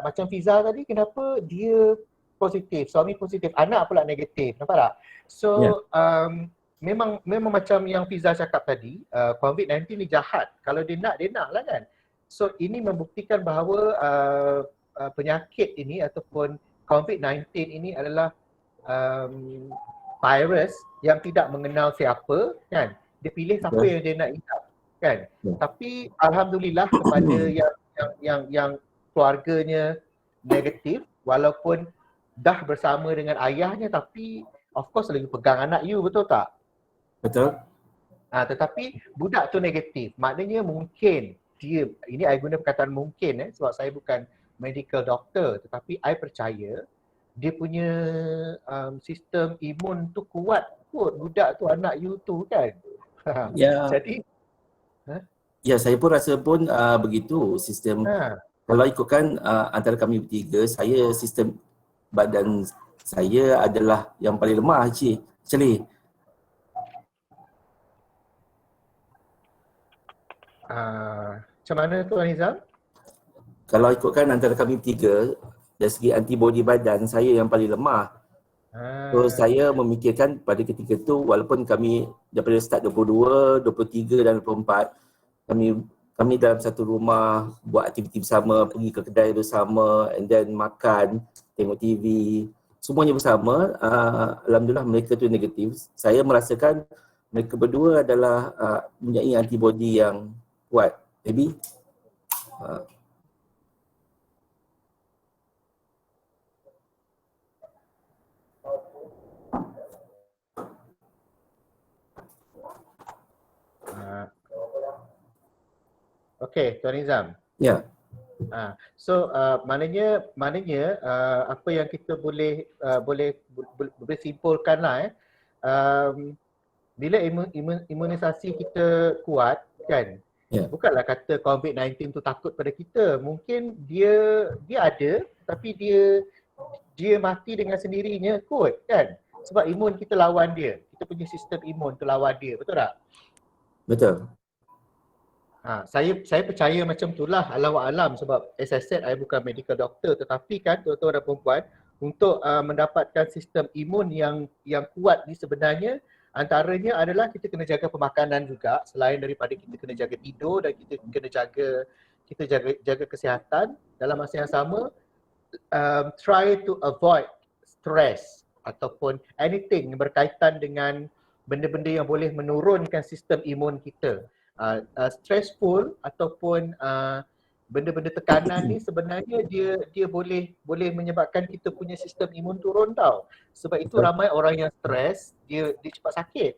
macam Fiza tadi, kenapa dia positif, suami positif, anak pula negatif, nampak tak? So memang macam yang Fiza cakap tadi, COVID-19 ni jahat. Kalau dia nak lah kan. So ini membuktikan bahawa penyakit ini ataupun COVID-19 ini adalah virus yang tidak mengenal siapa kan. Dia pilih siapa yang dia nak hisap kan. Tapi alhamdulillah kepada yang keluarganya negatif, walaupun dah bersama dengan ayahnya, tapi of course lagi pegang anak you, betul tak? Betul. Tetapi budak tu negatif. Maknanya mungkin dia, ini I guna perkataan mungkin sebab saya bukan medical doctor, tetapi I percaya dia punya sistem imun tu kuat kot, budak tu, anak you tu kan. Ya. Jadi Ya, saya pun rasa pun begitu sistem. Kalau ikutkan antara kami bertiga, saya sistem badan saya adalah yang paling lemah actually. Macam mana tu Anizam? Kalau ikutkan antara kami bertiga, dari segi antibody badan saya yang paling lemah. So saya memikirkan pada ketika tu, walaupun kami daripada start 22, 23 dan 24, kami dalam satu rumah buat aktiviti bersama, pergi ke kedai bersama, and then makan, tengok TV, semuanya bersama. Alhamdulillah mereka tu negatif. Saya merasakan mereka berdua adalah mempunyai antibody yang kuat. Maybe Okey, Tuan Nizam. ya. So maknanya apa yang kita boleh simpulkan lah bila imunisasi kita kuat kan, bukanlah kata COVID-19 tu takut pada kita. Mungkin dia ada, tapi dia mati dengan sendirinya kot kan, sebab imun kita lawan dia. Kita punya sistem imun tu lawan dia, betul tak? Betul. Saya percaya macam itulah, Allahu alam, sebab as I said, I bukan medical doctor, tetapi kan tuan-tuan dan puan-puan, untuk mendapatkan sistem imun yang kuat ni sebenarnya antaranya adalah kita kena jaga pemakanan juga, selain daripada kita kena jaga tidur dan kita kena jaga kesihatan. Dalam masa yang sama, try to avoid stress ataupun anything berkaitan dengan benda-benda yang boleh menurunkan sistem imun kita. Stressful ataupun benda-benda tekanan ni sebenarnya dia boleh menyebabkan kita punya sistem imun turun tau. Sebab itu ramai orang yang stres, dia cepat sakit.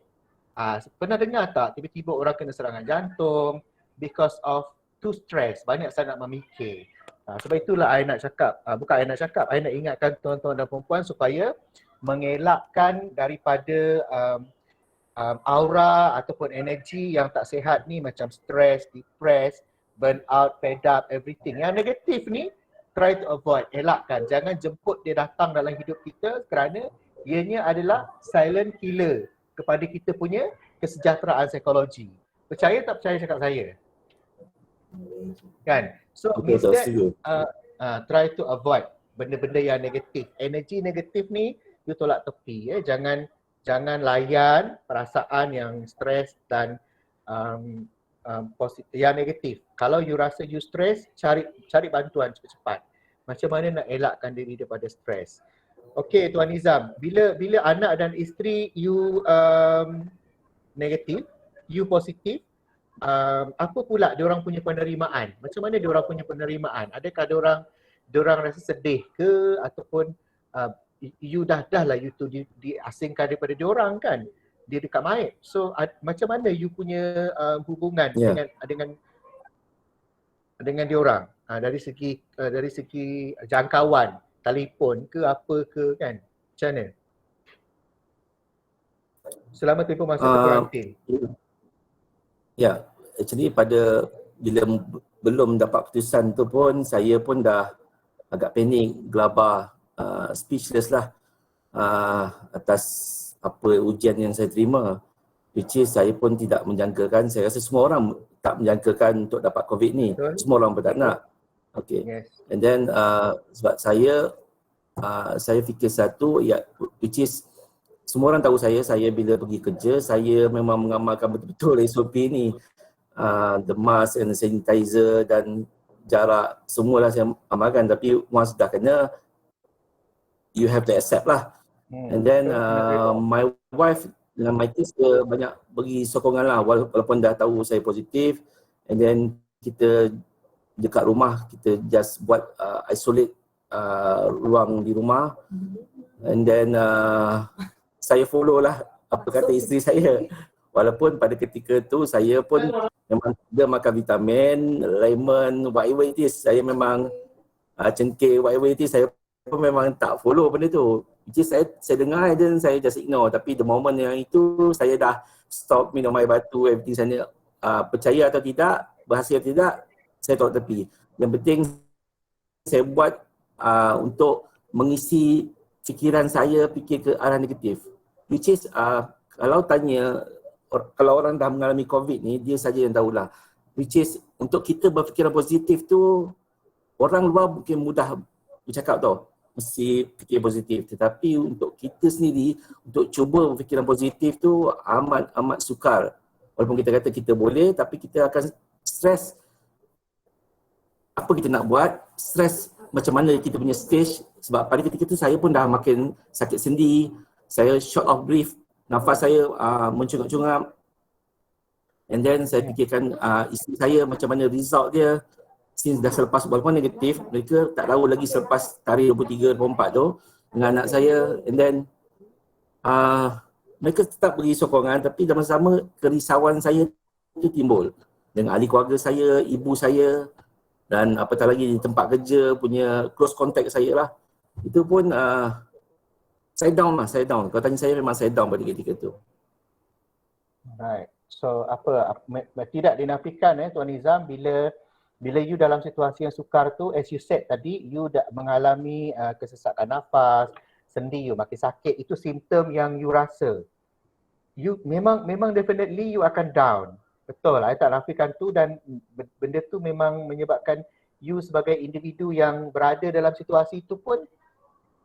Pernah dengar tak tiba-tiba orang kena serangan jantung because of too stress, banyak sangat memikir. Sebab itulah I nak cakap, I nak ingatkan tuan-tuan dan puan-puan supaya mengelakkan daripada aura ataupun energi yang tak sihat ni, macam stress, depressed, burn out, fed up, everything. Yang negatif ni, try to avoid, elakkan. Jangan jemput dia datang dalam hidup kita kerana ianya adalah silent killer kepada kita punya kesejahteraan psikologi. Percaya tak percaya cakap saya? Kan? So instead, try to avoid benda-benda yang negatif. Energi negatif ni, you tolak tepi. Jangan layan perasaan yang stres dan yang negatif. Kalau you rasa you stres, cari bantuan cepat-cepat. Macam mana nak elakkan diri daripada stres. Okey Tuan Nizam, bila anak dan isteri you negatif, you positif, apa pula diorang punya penerimaan? Macam mana diorang punya penerimaan? Adakah diorang rasa sedih ke, ataupun you dah lah you tu diasingkan daripada diorang kan, dia dekat Maib. So macam mana you punya hubungan dengan diorang, dari segi jangkauan, telefon ke apa ke kan, macam mana selama tempoh masa kuarantin? Ya, actually bila belum dapat keputusan tu pun saya pun dah agak panik, gelabah, speechless lah atas apa ujian yang saya terima. Which is saya pun tidak menjangkakan, saya rasa semua orang tak menjangkakan untuk dapat COVID ni. Betul. Semua orang pun tak nak. Okay. Yes. And then sebab saya fikir satu, which is semua orang tahu saya bila pergi kerja, saya memang mengamalkan betul-betul SOP ni. The mask and the sanitizer dan jarak, semualah saya amalkan. Tapi once dah kena, you have to accept lah. And then my wife dengan my kids banyak bagi sokongan lah walaupun dah tahu saya positif. And then kita dekat rumah, kita just buat isolate ruang di rumah. And then saya follow lah apa kata isteri saya. Walaupun pada ketika tu saya pun memang dia makan vitamin, lemon, whatever it is. Saya memang cengkeh, whatever it is, saya pun memang tak follow benda tu. Which is saya dengar dan saya just ignore. Tapi the moment yang itu saya dah stop minum air batu, everything sana. Percaya atau tidak, berhasil atau tidak, saya taruh tepi. Yang penting saya buat untuk mengisi fikiran saya fikir ke arah negatif. Which is kalau tanya, kalau orang dah mengalami COVID ni, dia saja yang tahulah. Which is untuk kita berfikiran positif tu, orang luar mungkin mudah bercakap tau, mesti fikir positif. Tetapi untuk kita sendiri, untuk cuba berfikiran positif tu amat sukar. Walaupun kita kata kita boleh, tapi kita akan stres. Apa kita nak buat, stres macam mana kita punya stage. Sebab pada ketika tu saya pun dah makin sakit sendi, saya short of breath, nafas saya mencungap-cungap. And then saya fikirkan isteri saya macam mana result dia. Since dah selepas walaupun negatif, mereka tak tahu lagi selepas tarikh 23, 24 tu dengan anak saya. And then mereka tetap beri sokongan, tapi dalam sama kerisauan saya itu timbul. Dengan ahli keluarga saya, ibu saya dan apatah lagi di tempat kerja punya close contact saya lah. Itu pun saya down. Kalau tanya saya, memang saya down pada ketika tu. Right. So tidak dinafikan Tuan Nizam, bila you dalam situasi yang sukar tu, as you said tadi, you dah mengalami kesesakan nafas, sendi you makin sakit, itu simptom yang you rasa. You memang definitely you akan down. Betul, I tak nafikan tu, dan benda tu memang menyebabkan you sebagai individu yang berada dalam situasi itu pun,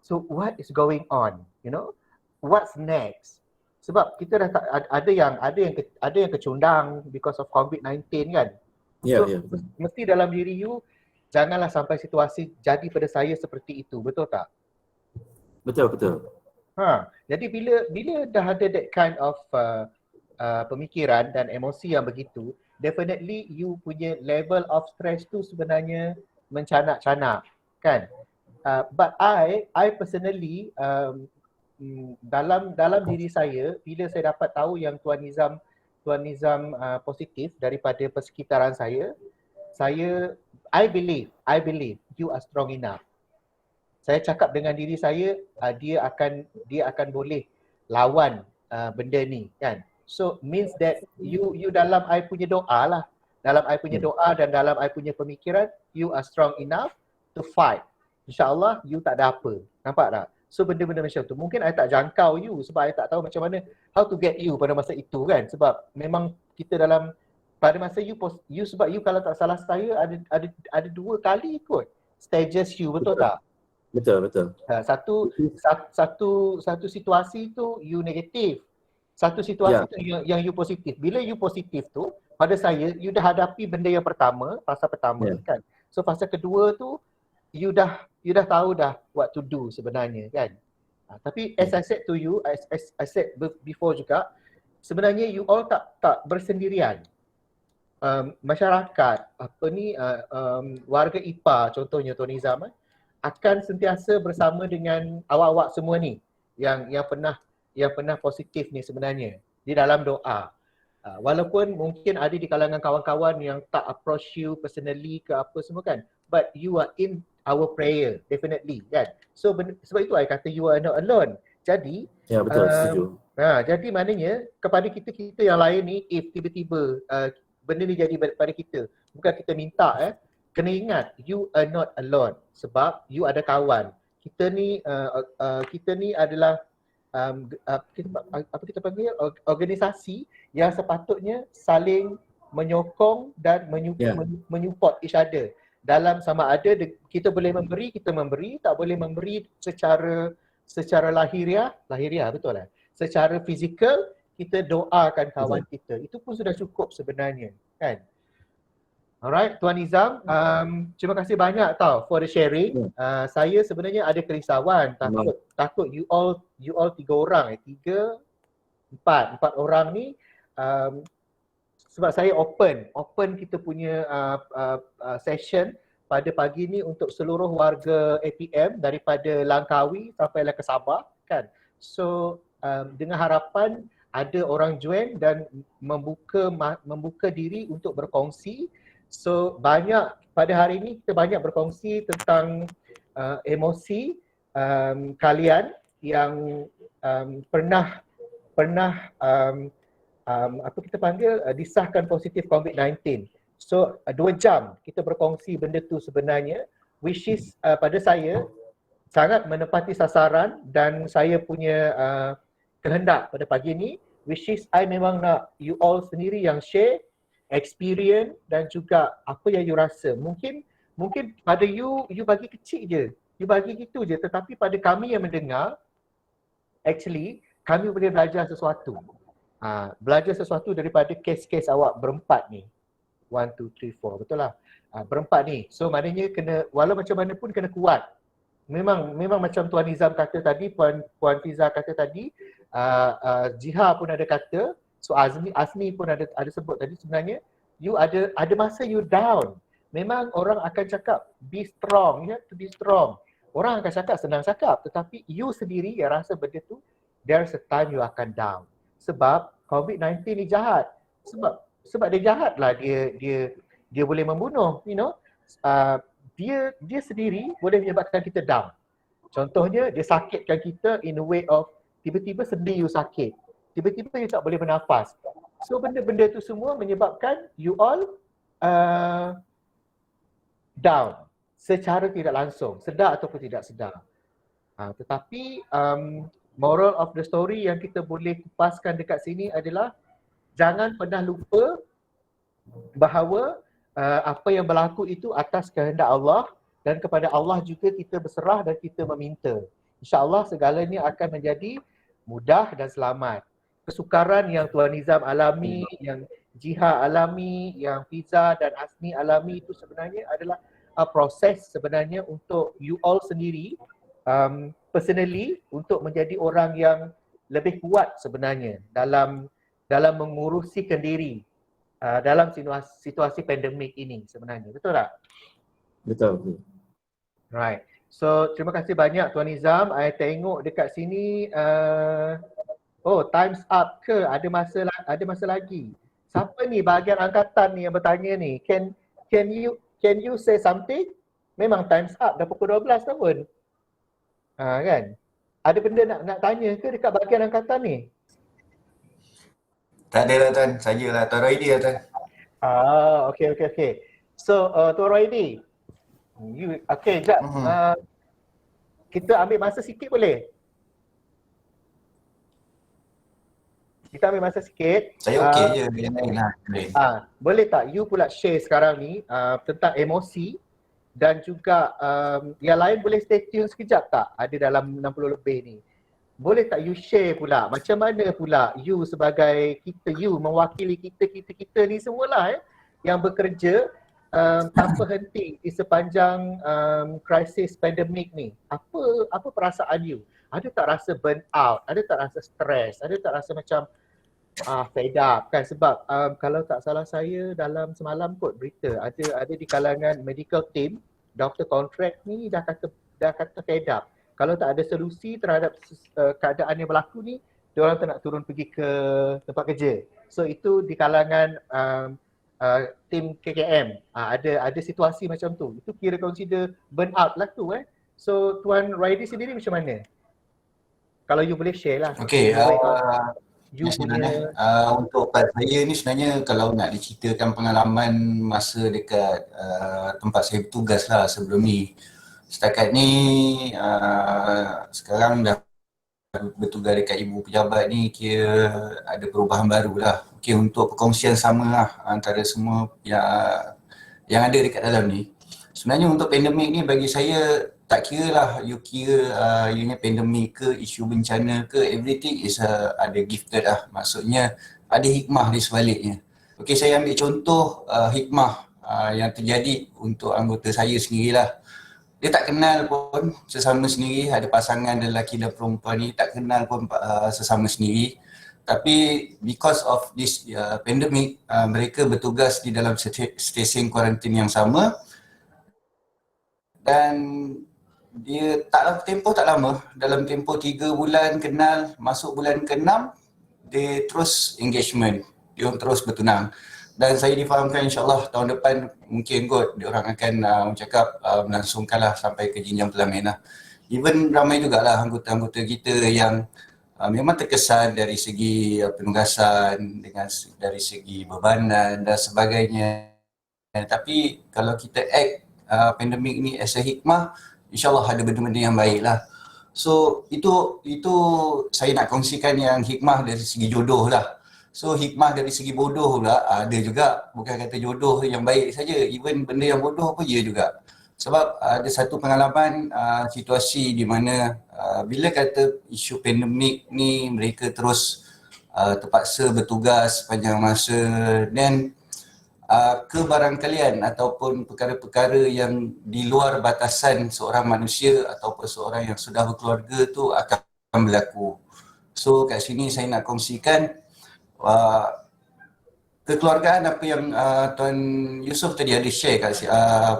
so what is going on? You know? What's next? Sebab kita dah tak, ada yang kecundang because of COVID-19 kan. Ya, So mesti dalam diri you janganlah sampai situasi jadi pada saya seperti itu, betul tak? Betul. Jadi bila dah ada that kind of pemikiran dan emosi yang begitu, definitely you punya level of stress tu sebenarnya mencanak-canak kan. But I personally dalam diri saya, bila saya dapat tahu yang Tuan Nizam positif daripada persekitaran saya, I believe you are strong enough. Saya cakap dengan diri saya, dia akan boleh lawan benda ni kan. So means that you dalam I punya doa lah, dalam I punya doa dan dalam I punya pemikiran, you are strong enough to fight. InsyaAllah you tak ada apa. Nampak tak? So benda-benda macam tu, mungkin I tak jangkau you sebab I tak tahu macam mana how to get you pada masa itu kan. Sebab memang kita dalam, pada masa you sebab you kalau tak salah saya ada 2 kali kot stages you, betul tak? Betul. Satu situasi tu you negatif. Satu situasi tu yang you positif. Bila you positif tu, pada saya you dah hadapi benda yang pertama, fasa pertama kan. So fasa kedua tu you dah tahu dah what to do sebenarnya kan. Tapi as I said to you, as I said before juga, sebenarnya you all tak bersendirian. Masyarakat warga IPA contohnya Tuan Nizam akan sentiasa bersama dengan awak-awak semua ni yang pernah positif ni sebenarnya di dalam doa. Walaupun mungkin ada di kalangan kawan-kawan yang tak approach you personally ke apa semua kan, but you are in our prayer definitely kan. So sebab itu I kata you are not alone. Jadi betul, setuju. Jadi maknanya kepada kita yang lain ni, if tiba-tiba benda ni jadi pada kita. Bukan kita minta Kena ingat, you are not alone sebab you ada kawan. Kita ni adalah kita panggil organisasi yang sepatutnya saling menyokong dan menyupport each other. Dalam sama ada kita boleh memberi, kita memberi, tak boleh memberi secara lahiriah betul lah. Secara fizikal kita doakan kawan kita. Itu pun sudah cukup sebenarnya, kan? Alright, Tuan Nizam, terima kasih banyak tau for the sharing. Saya sebenarnya ada kerisauan, takut you all 3 orang, 4 orang ni, sebab saya open kita punya session pada pagi ni untuk seluruh warga APM daripada Langkawi sampai ke Sabah, kan. So dengan harapan ada orang join dan membuka diri untuk berkongsi. So pada hari ini kita banyak berkongsi tentang emosi kalian yang pernah apa kita panggil disahkan positif COVID-19. So 2 jam kita berkongsi benda tu sebenarnya, which is pada saya sangat menepati sasaran dan saya punya kehendak pada pagi ni, which is I memang nak you all sendiri yang share experience dan juga apa yang you rasa. Mungkin pada you bagi kecil je, you bagi gitu je, tetapi pada kami yang mendengar, actually kami boleh belajar sesuatu. Belajar sesuatu daripada kes-kes awak berempat ni. 1, 2, 3, 4, betul lah. Berempat ni. So maknanya walau macam mana pun kena kuat. Memang macam Tuan Nizam kata tadi, Puan Fiza kata tadi, Jiha pun ada kata, so Azmi pun ada sebut tadi, sebenarnya you ada masa you down. Memang orang akan cakap be strong, you have to be strong. Orang akan cakap senang cakap, tetapi you sendiri yang rasa benda tu, there's a time you akan down. Sebab COVID-19 ni jahat. Sebab dia jahat lah, dia boleh membunuh, you know. Dia sendiri boleh menyebabkan kita down. Contohnya dia sakitkan kita in a way of tiba-tiba sendi you sakit. Tiba-tiba you tak boleh bernafas. So benda-benda tu semua menyebabkan you all down secara tidak langsung, sedar ataupun tidak sedar. Tetapi moral of the story yang kita boleh kupaskan dekat sini adalah jangan pernah lupa bahawa apa yang berlaku itu atas kehendak Allah, dan kepada Allah juga kita berserah dan kita meminta. InsyaAllah segalanya akan menjadi mudah dan selamat. Kesukaran yang Tuan Nizam alami, yang Jiha alami, yang Fiza dan Azmi alami itu sebenarnya adalah proses sebenarnya untuk you all sendiri personally untuk menjadi orang yang lebih kuat sebenarnya dalam menguruskan diri dalam situasi pandemik ini sebenarnya. Betul tak? Betul. Right. So terima kasih banyak Tuan Nizam. I tengok dekat sini time's up ke? Ada masa lagi. Siapa ni bahagian angkatan ni yang bertanya ni? Can you say something? Memang time's up, dah pukul 12 tahun. Kan? Ada benda nak tanya ke dekat bahagian angkatan ni? Tak ada lah Tuan, sajalah Tuan Roidi lah Tuan. Okay. So Tuan Roidi, jap. Kita ambil masa sikit boleh? Kita ambil masa sikit. Saya okey je, yang lain lah. Boleh tak you pula share sekarang ni tentang emosi dan juga yang lain boleh stay tune sekejap tak? Ada dalam 60 lebih ni. Boleh tak you share pula macam mana pula you sebagai you mewakili kita ni semualah yang bekerja tanpa henti di sepanjang krisis pandemik ni. Apa perasaan you? Ada tak rasa burn out? Ada tak rasa stres? Ada tak rasa macam fed up kan? Sebab kalau tak salah saya dalam semalam kot berita ada di kalangan medical team, doktor kontrak ni dah kata fed up. Kalau tak ada solusi terhadap keadaan yang berlaku ni, diorang tak nak turun pergi ke tempat kerja. So itu di kalangan tim KKM. Ada situasi macam tu. Itu kira consider burn out lah tu So Tuan Roidi sendiri macam mana? Kalau you boleh share lah. Okey, you Terima kasih punya untuk part saya ni sebenarnya kalau nak diceritakan pengalaman masa dekat tempat saya bertugas lah sebelum ni. Setakat ni sekarang dah bertugas dekat ibu pejabat ni kira ada perubahan baru lah. Okay, untuk perkongsian sama lah antara semua yang ada dekat dalam ni. Sebenarnya untuk pandemik ni bagi saya tak kira lah you kira ianya pandemik ke, isu bencana ke, everything is ada gifted lah. Maksudnya ada hikmah di sebaliknya. Okey, saya ambil contoh hikmah yang terjadi untuk anggota saya sendirilah. Dia tak kenal pun sesama sendiri, ada pasangan lelaki dan perempuan ni tak kenal pun sesama sendiri. Tapi because of this pandemic, mereka bertugas di dalam stesen kuarantin yang sama dan dia tempoh tak lama, dalam tempoh 3 bulan kenal, masuk bulan ke-6 dia terus engagement, dia orang terus bertunang. Dan saya difahamkan insyaAllah tahun depan mungkin kot diorang akan cakap melangsungkanlah sampai ke jenjang pelamin lah. Even ramai jugalah anggota-anggota kita yang memang terkesan dari segi penugasan, dari segi bebanan dan sebagainya. Tapi kalau kita act pandemik ni as a hikmah, insyaAllah ada benda-benda yang baik lah. So itu saya nak kongsikan yang hikmah dari segi jodoh lah. So hikmah dari segi bodoh pula ada juga, bukan kata jodoh yang baik saja, even benda yang bodoh pun ya juga. Sebab ada satu pengalaman situasi di mana bila kata isu pandemik ni mereka terus terpaksa bertugas sepanjang masa dan kebarangkalian ataupun perkara-perkara yang di luar batasan seorang manusia ataupun seorang yang sudah berkeluarga tu akan berlaku. So kat sini saya nak kongsikan kekeluargaan apa yang Tuan Yusof tadi ada share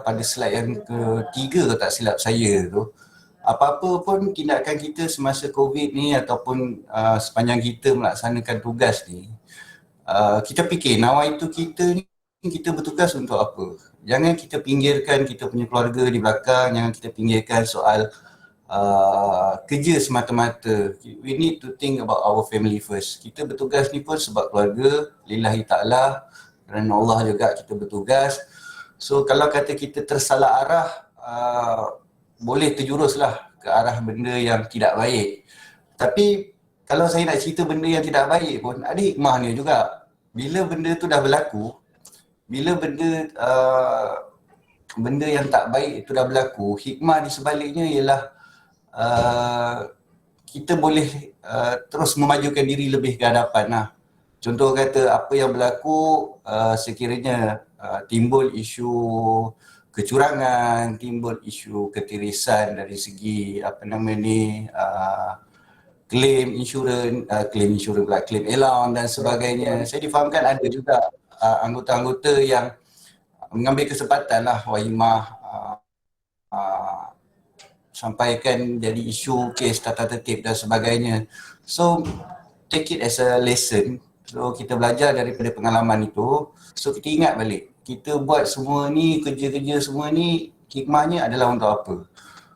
pada slide yang ketiga kalau tak silap saya tu. Apa-apa pun tindakan kita semasa COVID ni ataupun sepanjang kita melaksanakan tugas ni, kita fikir nawaitu kita ni kita bertugas untuk apa. Jangan kita pinggirkan kita punya keluarga di belakang, jangan kita pinggirkan soal kerja semata-mata. We need to think about our family first. Kita bertugas ni pun sebab keluarga, lillahi ta'ala, kerana Allah juga kita bertugas. So kalau kata kita tersalah arah, boleh terjuruslah ke arah benda yang tidak baik. Tapi kalau saya nak cerita benda yang tidak baik pun, ada hikmahnya juga. Bila benda tu dah berlaku, bila benda yang tak baik itu dah berlaku, hikmah di sebaliknya ialah kita boleh terus memajukan diri lebih ke hadapan lah. Contoh kata apa yang berlaku sekiranya timbul isu kecurangan, timbul isu ketirisan dari segi claim insurans pula, claim allowance dan sebagainya. Saya difahamkan ada juga anggota-anggota yang mengambil kesempatan lah wahimah sampaikan jadi isu kes tata tertib dan sebagainya. So take it as a lesson. So kita belajar daripada pengalaman itu. So kita ingat balik, kita buat semua ni, kerja-kerja semua ni, hikmahnya adalah untuk apa.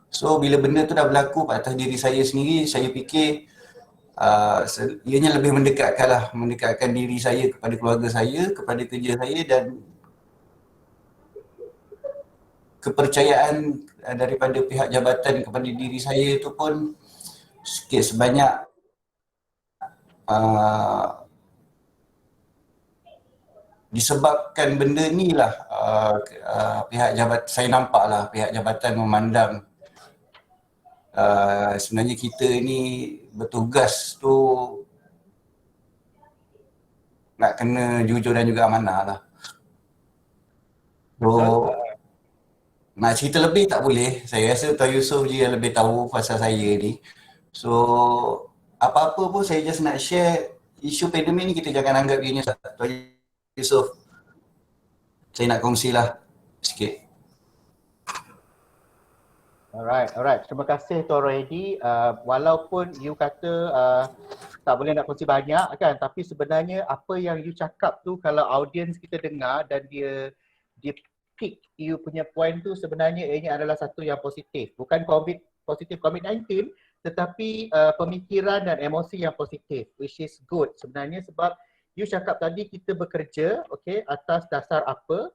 So bila benda tu dah berlaku atas diri saya sendiri, saya fikir ianya lebih mendekatkan diri saya kepada keluarga saya, kepada kerja saya dan kepercayaan daripada pihak jabatan kepada diri saya itu pun sikit sebanyak disebabkan benda ni lah pihak jabatan, saya nampak lah pihak jabatan memandang sebenarnya kita ni bertugas tu nak kena jujur dan juga amanah lah. So nak cerita lebih tak boleh. Saya rasa Tuan Yusof je yang lebih tahu pasal saya ni. So apa-apa pun saya just nak share isu pandemik ni, kita jangan anggap ianya Tuan Yusof. Saya nak kongsilah sikit. Alright. Terima kasih Tuan Rohedi. Walaupun you kata tak boleh nak kongsi banyak kan, tapi sebenarnya apa yang you cakap tu kalau audience kita dengar dan dia pick you punya point tu, sebenarnya ini adalah satu yang positif. Bukan positif COVID-19, tetapi pemikiran dan emosi yang positif, which is good sebenarnya, sebab you cakap tadi kita bekerja atas dasar apa,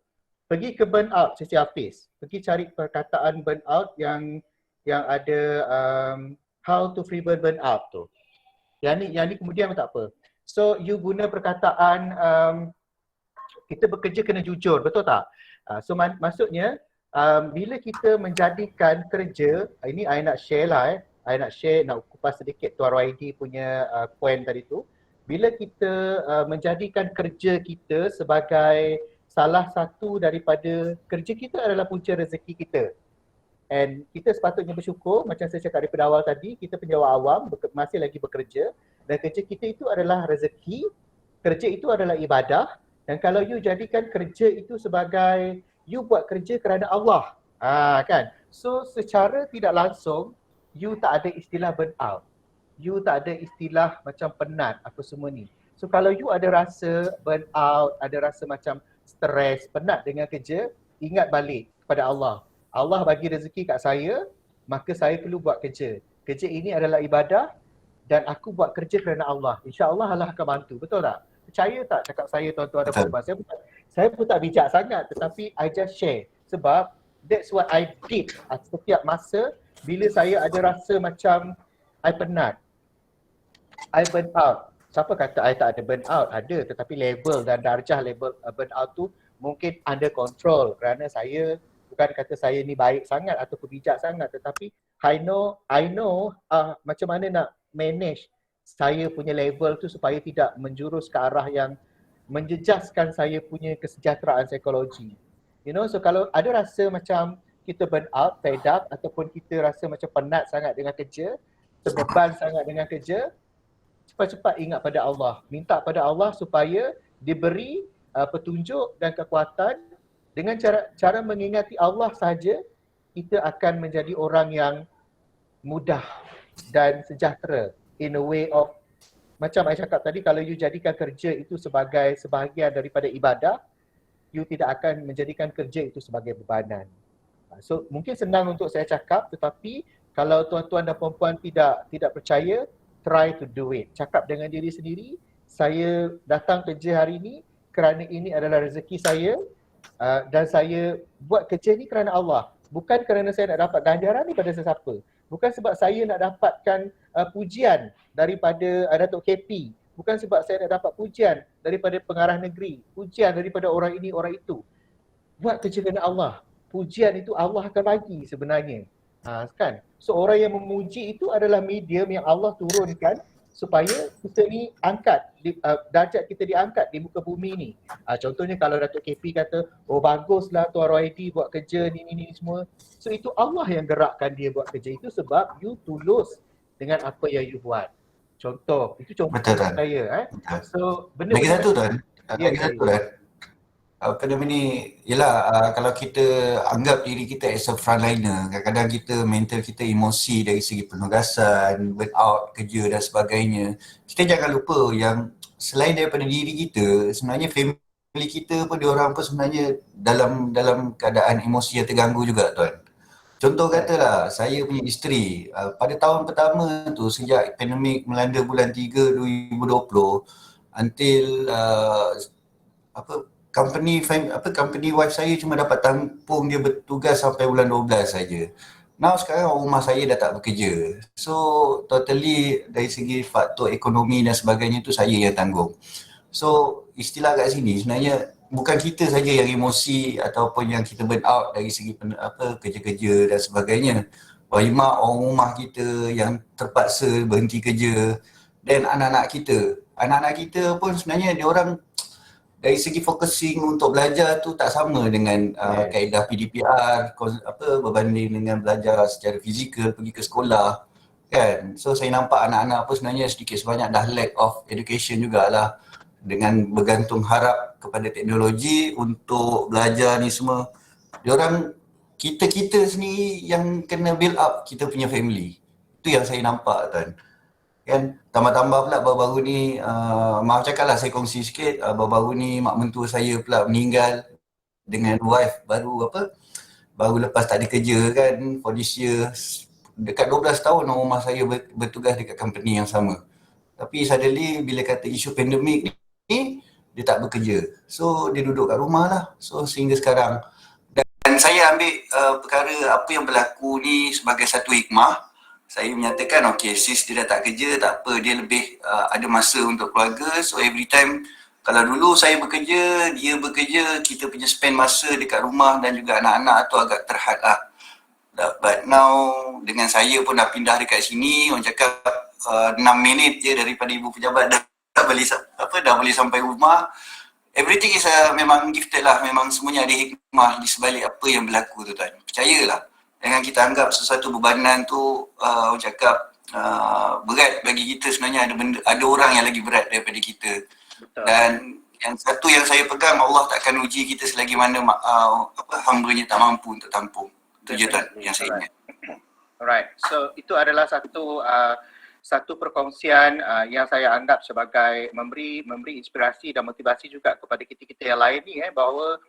pergi ke burnout Siti Hafiz, pergi cari perkataan burnout yang ada how to prevent burnout tu. Yang ni kemudian tak apa. So you guna perkataan kita bekerja kena jujur, betul tak? So maksudnya bila kita menjadikan kerja, ini I nak share lah nak kupas sedikit Tuan Rohaidi punya point tadi tu. Bila kita menjadikan kerja kita sebagai salah satu daripada kerja kita adalah punca rezeki kita. And kita sepatutnya bersyukur, macam saya cakap daripada awal tadi, kita penjawat awam masih lagi bekerja dan kerja kita itu adalah rezeki, kerja itu adalah ibadah. Dan kalau you jadikan kerja itu sebagai you buat kerja kerana Allah, kan? So secara tidak langsung you tak ada istilah burnout. You tak ada istilah macam penat apa semua ni. So kalau you ada rasa burnout, ada rasa macam stres, penat dengan kerja, ingat balik kepada Allah. Allah bagi rezeki kat saya, maka saya perlu buat kerja. Kerja ini adalah ibadah dan aku buat kerja kerana Allah. InsyaAllah Allah akan bantu. Betul tak? Percaya tak cakap saya tuan-tuan dan puan-puan? Saya pun tak bijak sangat, tetapi I just share. Sebab that's what I did setiap masa bila saya ada rasa macam I penat, I burn out. Siapa kata I tak ada burn out? Ada, tetapi level dan darjah level burn out tu mungkin under control kerana saya bukan kata saya ni baik sangat atau bijak sangat, tetapi I know macam mana nak manage saya punya level tu supaya tidak menjurus ke arah yang menjejaskan saya punya kesejahteraan psikologi. You know, so kalau ada rasa macam kita burn out, fed up ataupun kita rasa macam penat sangat dengan kerja, terbeban sangat dengan kerja, cepat-cepat ingat pada Allah. Minta pada Allah supaya diberi petunjuk dan kekuatan. Dengan cara mengingati Allah saja, kita akan menjadi orang yang mudah dan sejahtera in a way of, macam saya cakap tadi, kalau you jadikan kerja itu sebagai sebahagian daripada ibadah, you tidak akan menjadikan kerja itu sebagai bebanan. So mungkin senang untuk saya cakap, tetapi kalau tuan-tuan dan puan-puan tidak percaya, try to do it. Cakap dengan diri sendiri, saya datang kerja hari ini kerana ini adalah rezeki saya. Dan saya buat kerja ni kerana Allah. Bukan kerana saya nak dapat ganjaran ni pada sesiapa. Bukan sebab saya nak dapatkan pujian daripada Datuk KP. Bukan sebab saya nak dapat pujian daripada pengarah negeri. Pujian daripada orang ini, orang itu. Buat kerja kerana Allah. Pujian itu Allah akan bagi sebenarnya. Kan? So orang yang memuji itu adalah medium yang Allah turunkan supaya kita ni angkat, darjat kita diangkat di muka bumi ni. Contohnya kalau Datuk KP kata, oh baguslah Tuan Rohaidi buat kerja ni semua. So itu Allah yang gerakkan dia buat kerja itu sebab you tulus dengan apa yang you buat. Contoh, itu contoh saya. So benda lagi satu Tuan, Ya, lagi satu Tuan. Apa nama ni, yelah kalau kita anggap diri kita as a frontliner, kadang-kadang kita mental kita emosi dari segi penugasan, burnout, kerja dan sebagainya. Kita jangan lupa yang selain daripada diri kita, sebenarnya family kita pun diorang pun sebenarnya dalam keadaan emosi yang terganggu juga Tuan. Contoh katalah saya punya isteri, pada tahun pertama tu sejak pandemik melanda bulan 3 2020 until company wife saya cuma dapat tampung dia bertugas sampai bulan 12 saja. Now sekarang rumah saya dah tak bekerja. So totally dari segi faktor ekonomi dan sebagainya tu saya yang tanggung. So istilah kat sini sebenarnya bukan kita saja yang emosi ataupun yang kita burn out dari segi kerja-kerja dan sebagainya. Banyak orang rumah kita yang terpaksa berhenti kerja dan anak-anak kita. Anak-anak kita pun sebenarnya dia orang dari segi focusing untuk belajar tu tak sama dengan kaedah PDPR berbanding dengan belajar secara fizikal pergi ke sekolah kan. So saya nampak anak-anak pun sebenarnya sedikit sebanyak dah lack of education jugalah dengan bergantung harap kepada teknologi untuk belajar ni semua. Diorang kita sendiri yang kena build up kita punya family. Itu yang saya nampak Tuan. Kan tambah-tambah pula baru-baru ni maaf cakaplah saya kongsi sikit, baru-baru ni mak mentua saya pula meninggal dengan wife baru lepas tak ada kerja kan for this year dekat 12 tahun rumah saya bertugas dekat company yang sama. Tapi suddenly bila kata isu pandemik ni, dia tak bekerja. So dia duduk kat rumah lah. So sehingga sekarang. Dan saya ambil perkara apa yang berlaku ni sebagai satu hikmah. Saya menyatakan okay, sis dia dah tak kerja, tak apa, dia lebih ada masa untuk keluarga. So every time, kalau dulu saya bekerja, dia bekerja, kita punya spend masa dekat rumah dan juga anak-anak tu agak terhad lah. But now dengan saya pun dah pindah dekat sini, orang cakap 6 minit je daripada ibu pejabat dah boleh sampai rumah. Everything is memang gifted lah, memang semuanya ada hikmah di sebalik apa yang berlaku tu tuan. Percayalah. Jangan kita anggap sesuatu bebanan tu orang cakap berat bagi kita, sebenarnya ada orang yang lagi berat daripada kita. Betul. Dan yang satu yang saya pegang, Allah takkan uji kita selagi mana hamba-Nya tak mampu untuk tampung. Itu je tuan yang saya ingat. Alright. So itu adalah satu perkongsian yang saya anggap sebagai memberi inspirasi dan motivasi juga kepada kita-kita yang lain ni bahawa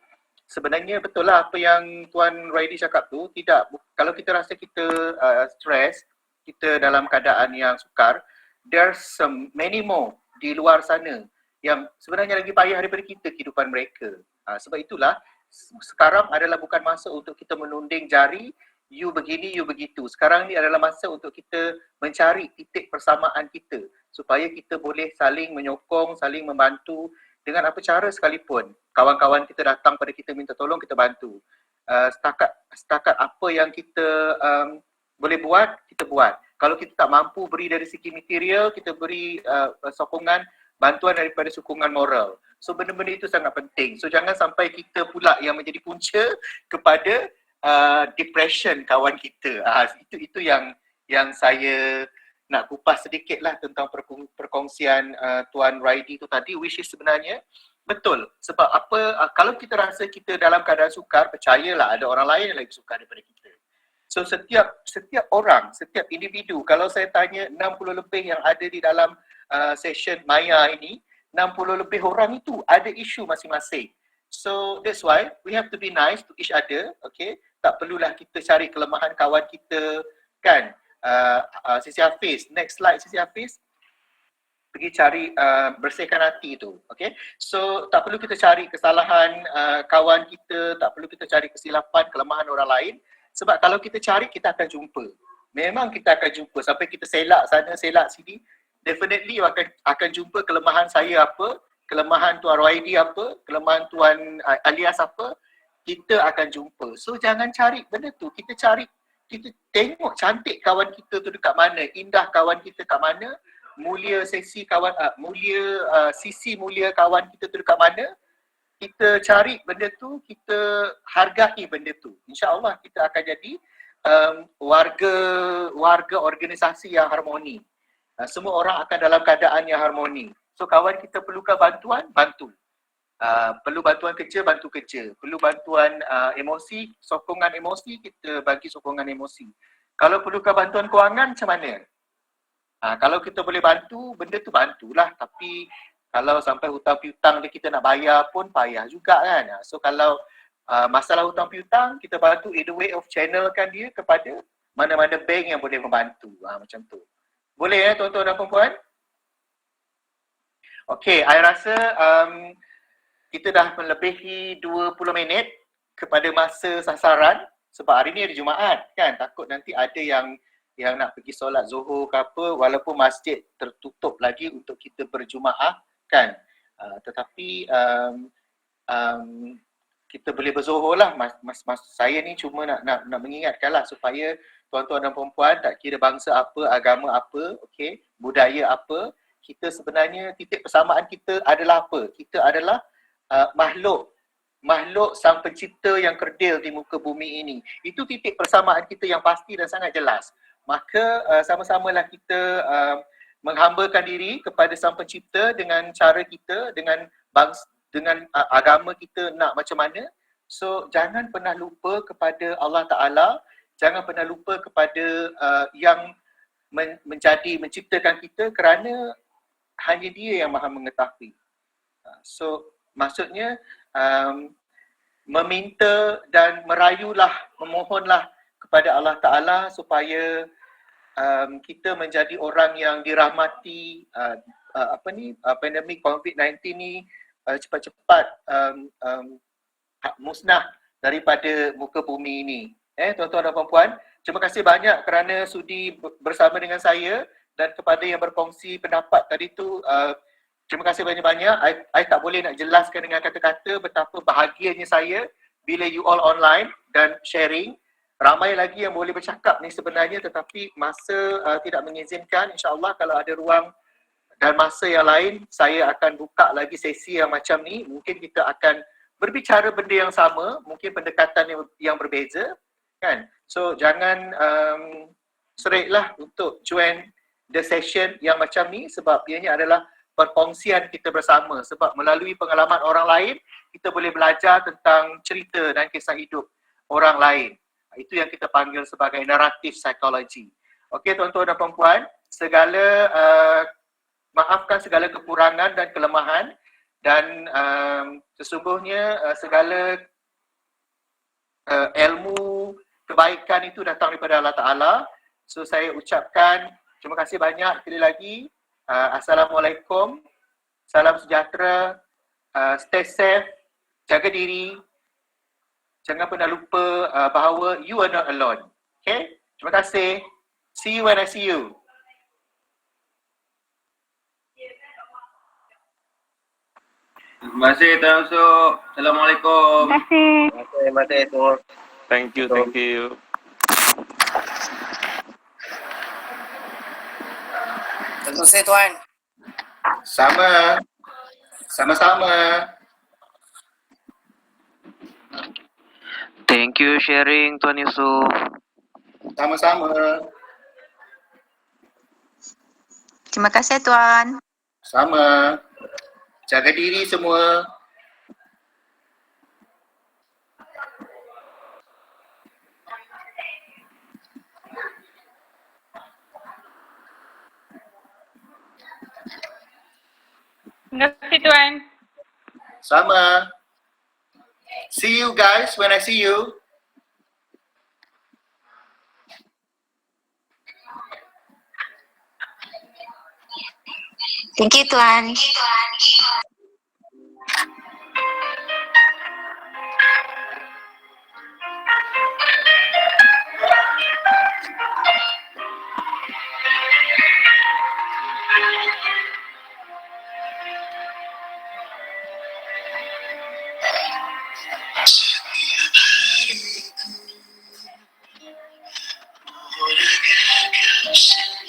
sebenarnya betul lah apa yang Tuan Raidi cakap tu. Kalau kita rasa kita stres, kita dalam keadaan yang sukar, there's many more di luar sana yang sebenarnya lagi payah daripada kita kehidupan mereka. Sebab itulah sekarang adalah bukan masa untuk kita menunding jari, you begini, you begitu. Sekarang ni adalah masa untuk kita mencari titik persamaan kita supaya kita boleh saling menyokong, saling membantu dengan apa cara sekalipun. Kawan-kawan kita datang pada kita minta tolong, kita bantu. Setakat apa yang kita boleh buat, kita buat. Kalau kita tak mampu beri dari segi material, kita beri sokongan, bantuan daripada sokongan moral. So benda-benda itu sangat penting. So jangan sampai kita pula yang menjadi punca kepada depression kawan kita. Itu yang saya nak kupas sedikit lah tentang perkongsian Tuan Raidi tu tadi, which is sebenarnya betul. Sebab apa, kalau kita rasa kita dalam keadaan sukar, percayalah ada orang lain yang lagi sukar daripada kita. So setiap orang, setiap individu, kalau saya tanya 60 lebih yang ada di dalam session Maya ini, 60 lebih orang itu ada isu masing-masing. So that's why we have to be nice to each other, okay? Tak perlulah kita cari kelemahan kawan kita, kan? Sisi Hafiz, next slide Sisi Hafiz. Pergi cari bersihkan hati tu, okay? So tak perlu kita cari kesalahan kawan kita, tak perlu kita cari kesilapan, kelemahan orang lain. Sebab kalau kita cari, kita akan jumpa. Memang kita akan jumpa sampai kita selak sana, selak sini. Definitely akan jumpa kelemahan saya apa, kelemahan Tuan Raidi apa, kelemahan Tuan Alias apa, kita akan jumpa. So jangan cari benda tu, kita tengok cantik kawan kita tu dekat mana, indah kawan kita kat mana, mulia sisi mulia kawan kita tu dekat mana. Kita cari benda tu, kita hargai benda tu. InsyaAllah kita akan jadi warga organisasi yang harmoni. Semua orang akan dalam keadaan yang harmoni. So kawan kita perlukan bantuan, bantu. Perlu bantuan kerja, bantu kerja. Perlu bantuan emosi, sokongan emosi, kita bagi sokongan emosi. Kalau perlukan bantuan kewangan, macam mana? Kalau kita boleh bantu, benda tu bantulah. Tapi kalau sampai hutang piutang dia kita nak bayar pun payah juga kan. So kalau masalah hutang piutang, kita bantu either way of channelkan dia kepada mana-mana bank yang boleh membantu. Macam tu. Boleh tuan-tuan dan puan-puan? Okay, I rasa kita dah melebihi 20 minit kepada masa sasaran sebab hari ni hari Jumaat kan. Takut nanti ada yang nak pergi solat Zuhur ke apa, walaupun masjid tertutup lagi untuk kita berjumaah kan. Tetapi kita boleh berzuhur lah. Saya ni cuma nak mengingatkan lah supaya tuan-tuan dan perempuan, tak kira bangsa apa, agama apa, okay, budaya apa, kita sebenarnya titik persamaan kita adalah apa? Kita adalah makhluk sang pencipta yang kerdil di muka bumi ini. Itu titik persamaan kita yang pasti dan sangat jelas. Maka sama-samalah kita menghambakan diri kepada sang pencipta dengan cara kita, dengan agama kita nak macam mana. So jangan pernah lupa kepada Allah Ta'ala, jangan pernah lupa kepada yang menciptakan kita, kerana hanya dia yang maha mengetahui. So maksudnya meminta dan merayulah, memohonlah kepada Allah Ta'ala supaya kita menjadi orang yang dirahmati, pandemik COVID-19 ni cepat-cepat musnah daripada muka bumi ini. Tuan-tuan dan puan-puan, terima kasih banyak kerana sudi bersama dengan saya, dan kepada yang berkongsi pendapat tadi tu, terima kasih banyak-banyak. I tak boleh nak jelaskan dengan kata-kata betapa bahagianya saya bila you all online dan sharing. Ramai lagi yang boleh bercakap ni sebenarnya, tetapi masa tidak mengizinkan. InsyaAllah kalau ada ruang dan masa yang lain, saya akan buka lagi sesi yang macam ni. Mungkin kita akan berbicara benda yang sama, mungkin pendekatan yang berbeza, kan? So jangan seritlah untuk join the session yang macam ni, sebab ianya adalah perkongsian kita bersama. Sebab melalui pengalaman orang lain, kita boleh belajar tentang cerita dan kisah hidup orang lain. Itu yang kita panggil sebagai naratif psikologi. Okey tuan-tuan dan puan-puan, maafkan segala kekurangan dan kelemahan, dan sesungguhnya segala ilmu kebaikan itu datang daripada Allah Ta'ala. So saya ucapkan terima kasih banyak sekali lagi. Assalamualaikum, salam sejahtera, stay safe, jaga diri. Jangan pernah lupa bahawa you are not alone. Okay? Terima kasih. See you when I see you. Terima kasih Tuan Yusuf. Assalamualaikum. Terima kasih Tuan. Thank you. Terima kasih Tuan. Sama-sama. Thank you sharing Tuan Yusuf. Sama-sama. Terima kasih Tuan. Sama. Jaga diri semua. Terima kasih Tuan. Sama. See you guys when I see you. Thank you Tuan. Setiap hariku, oh,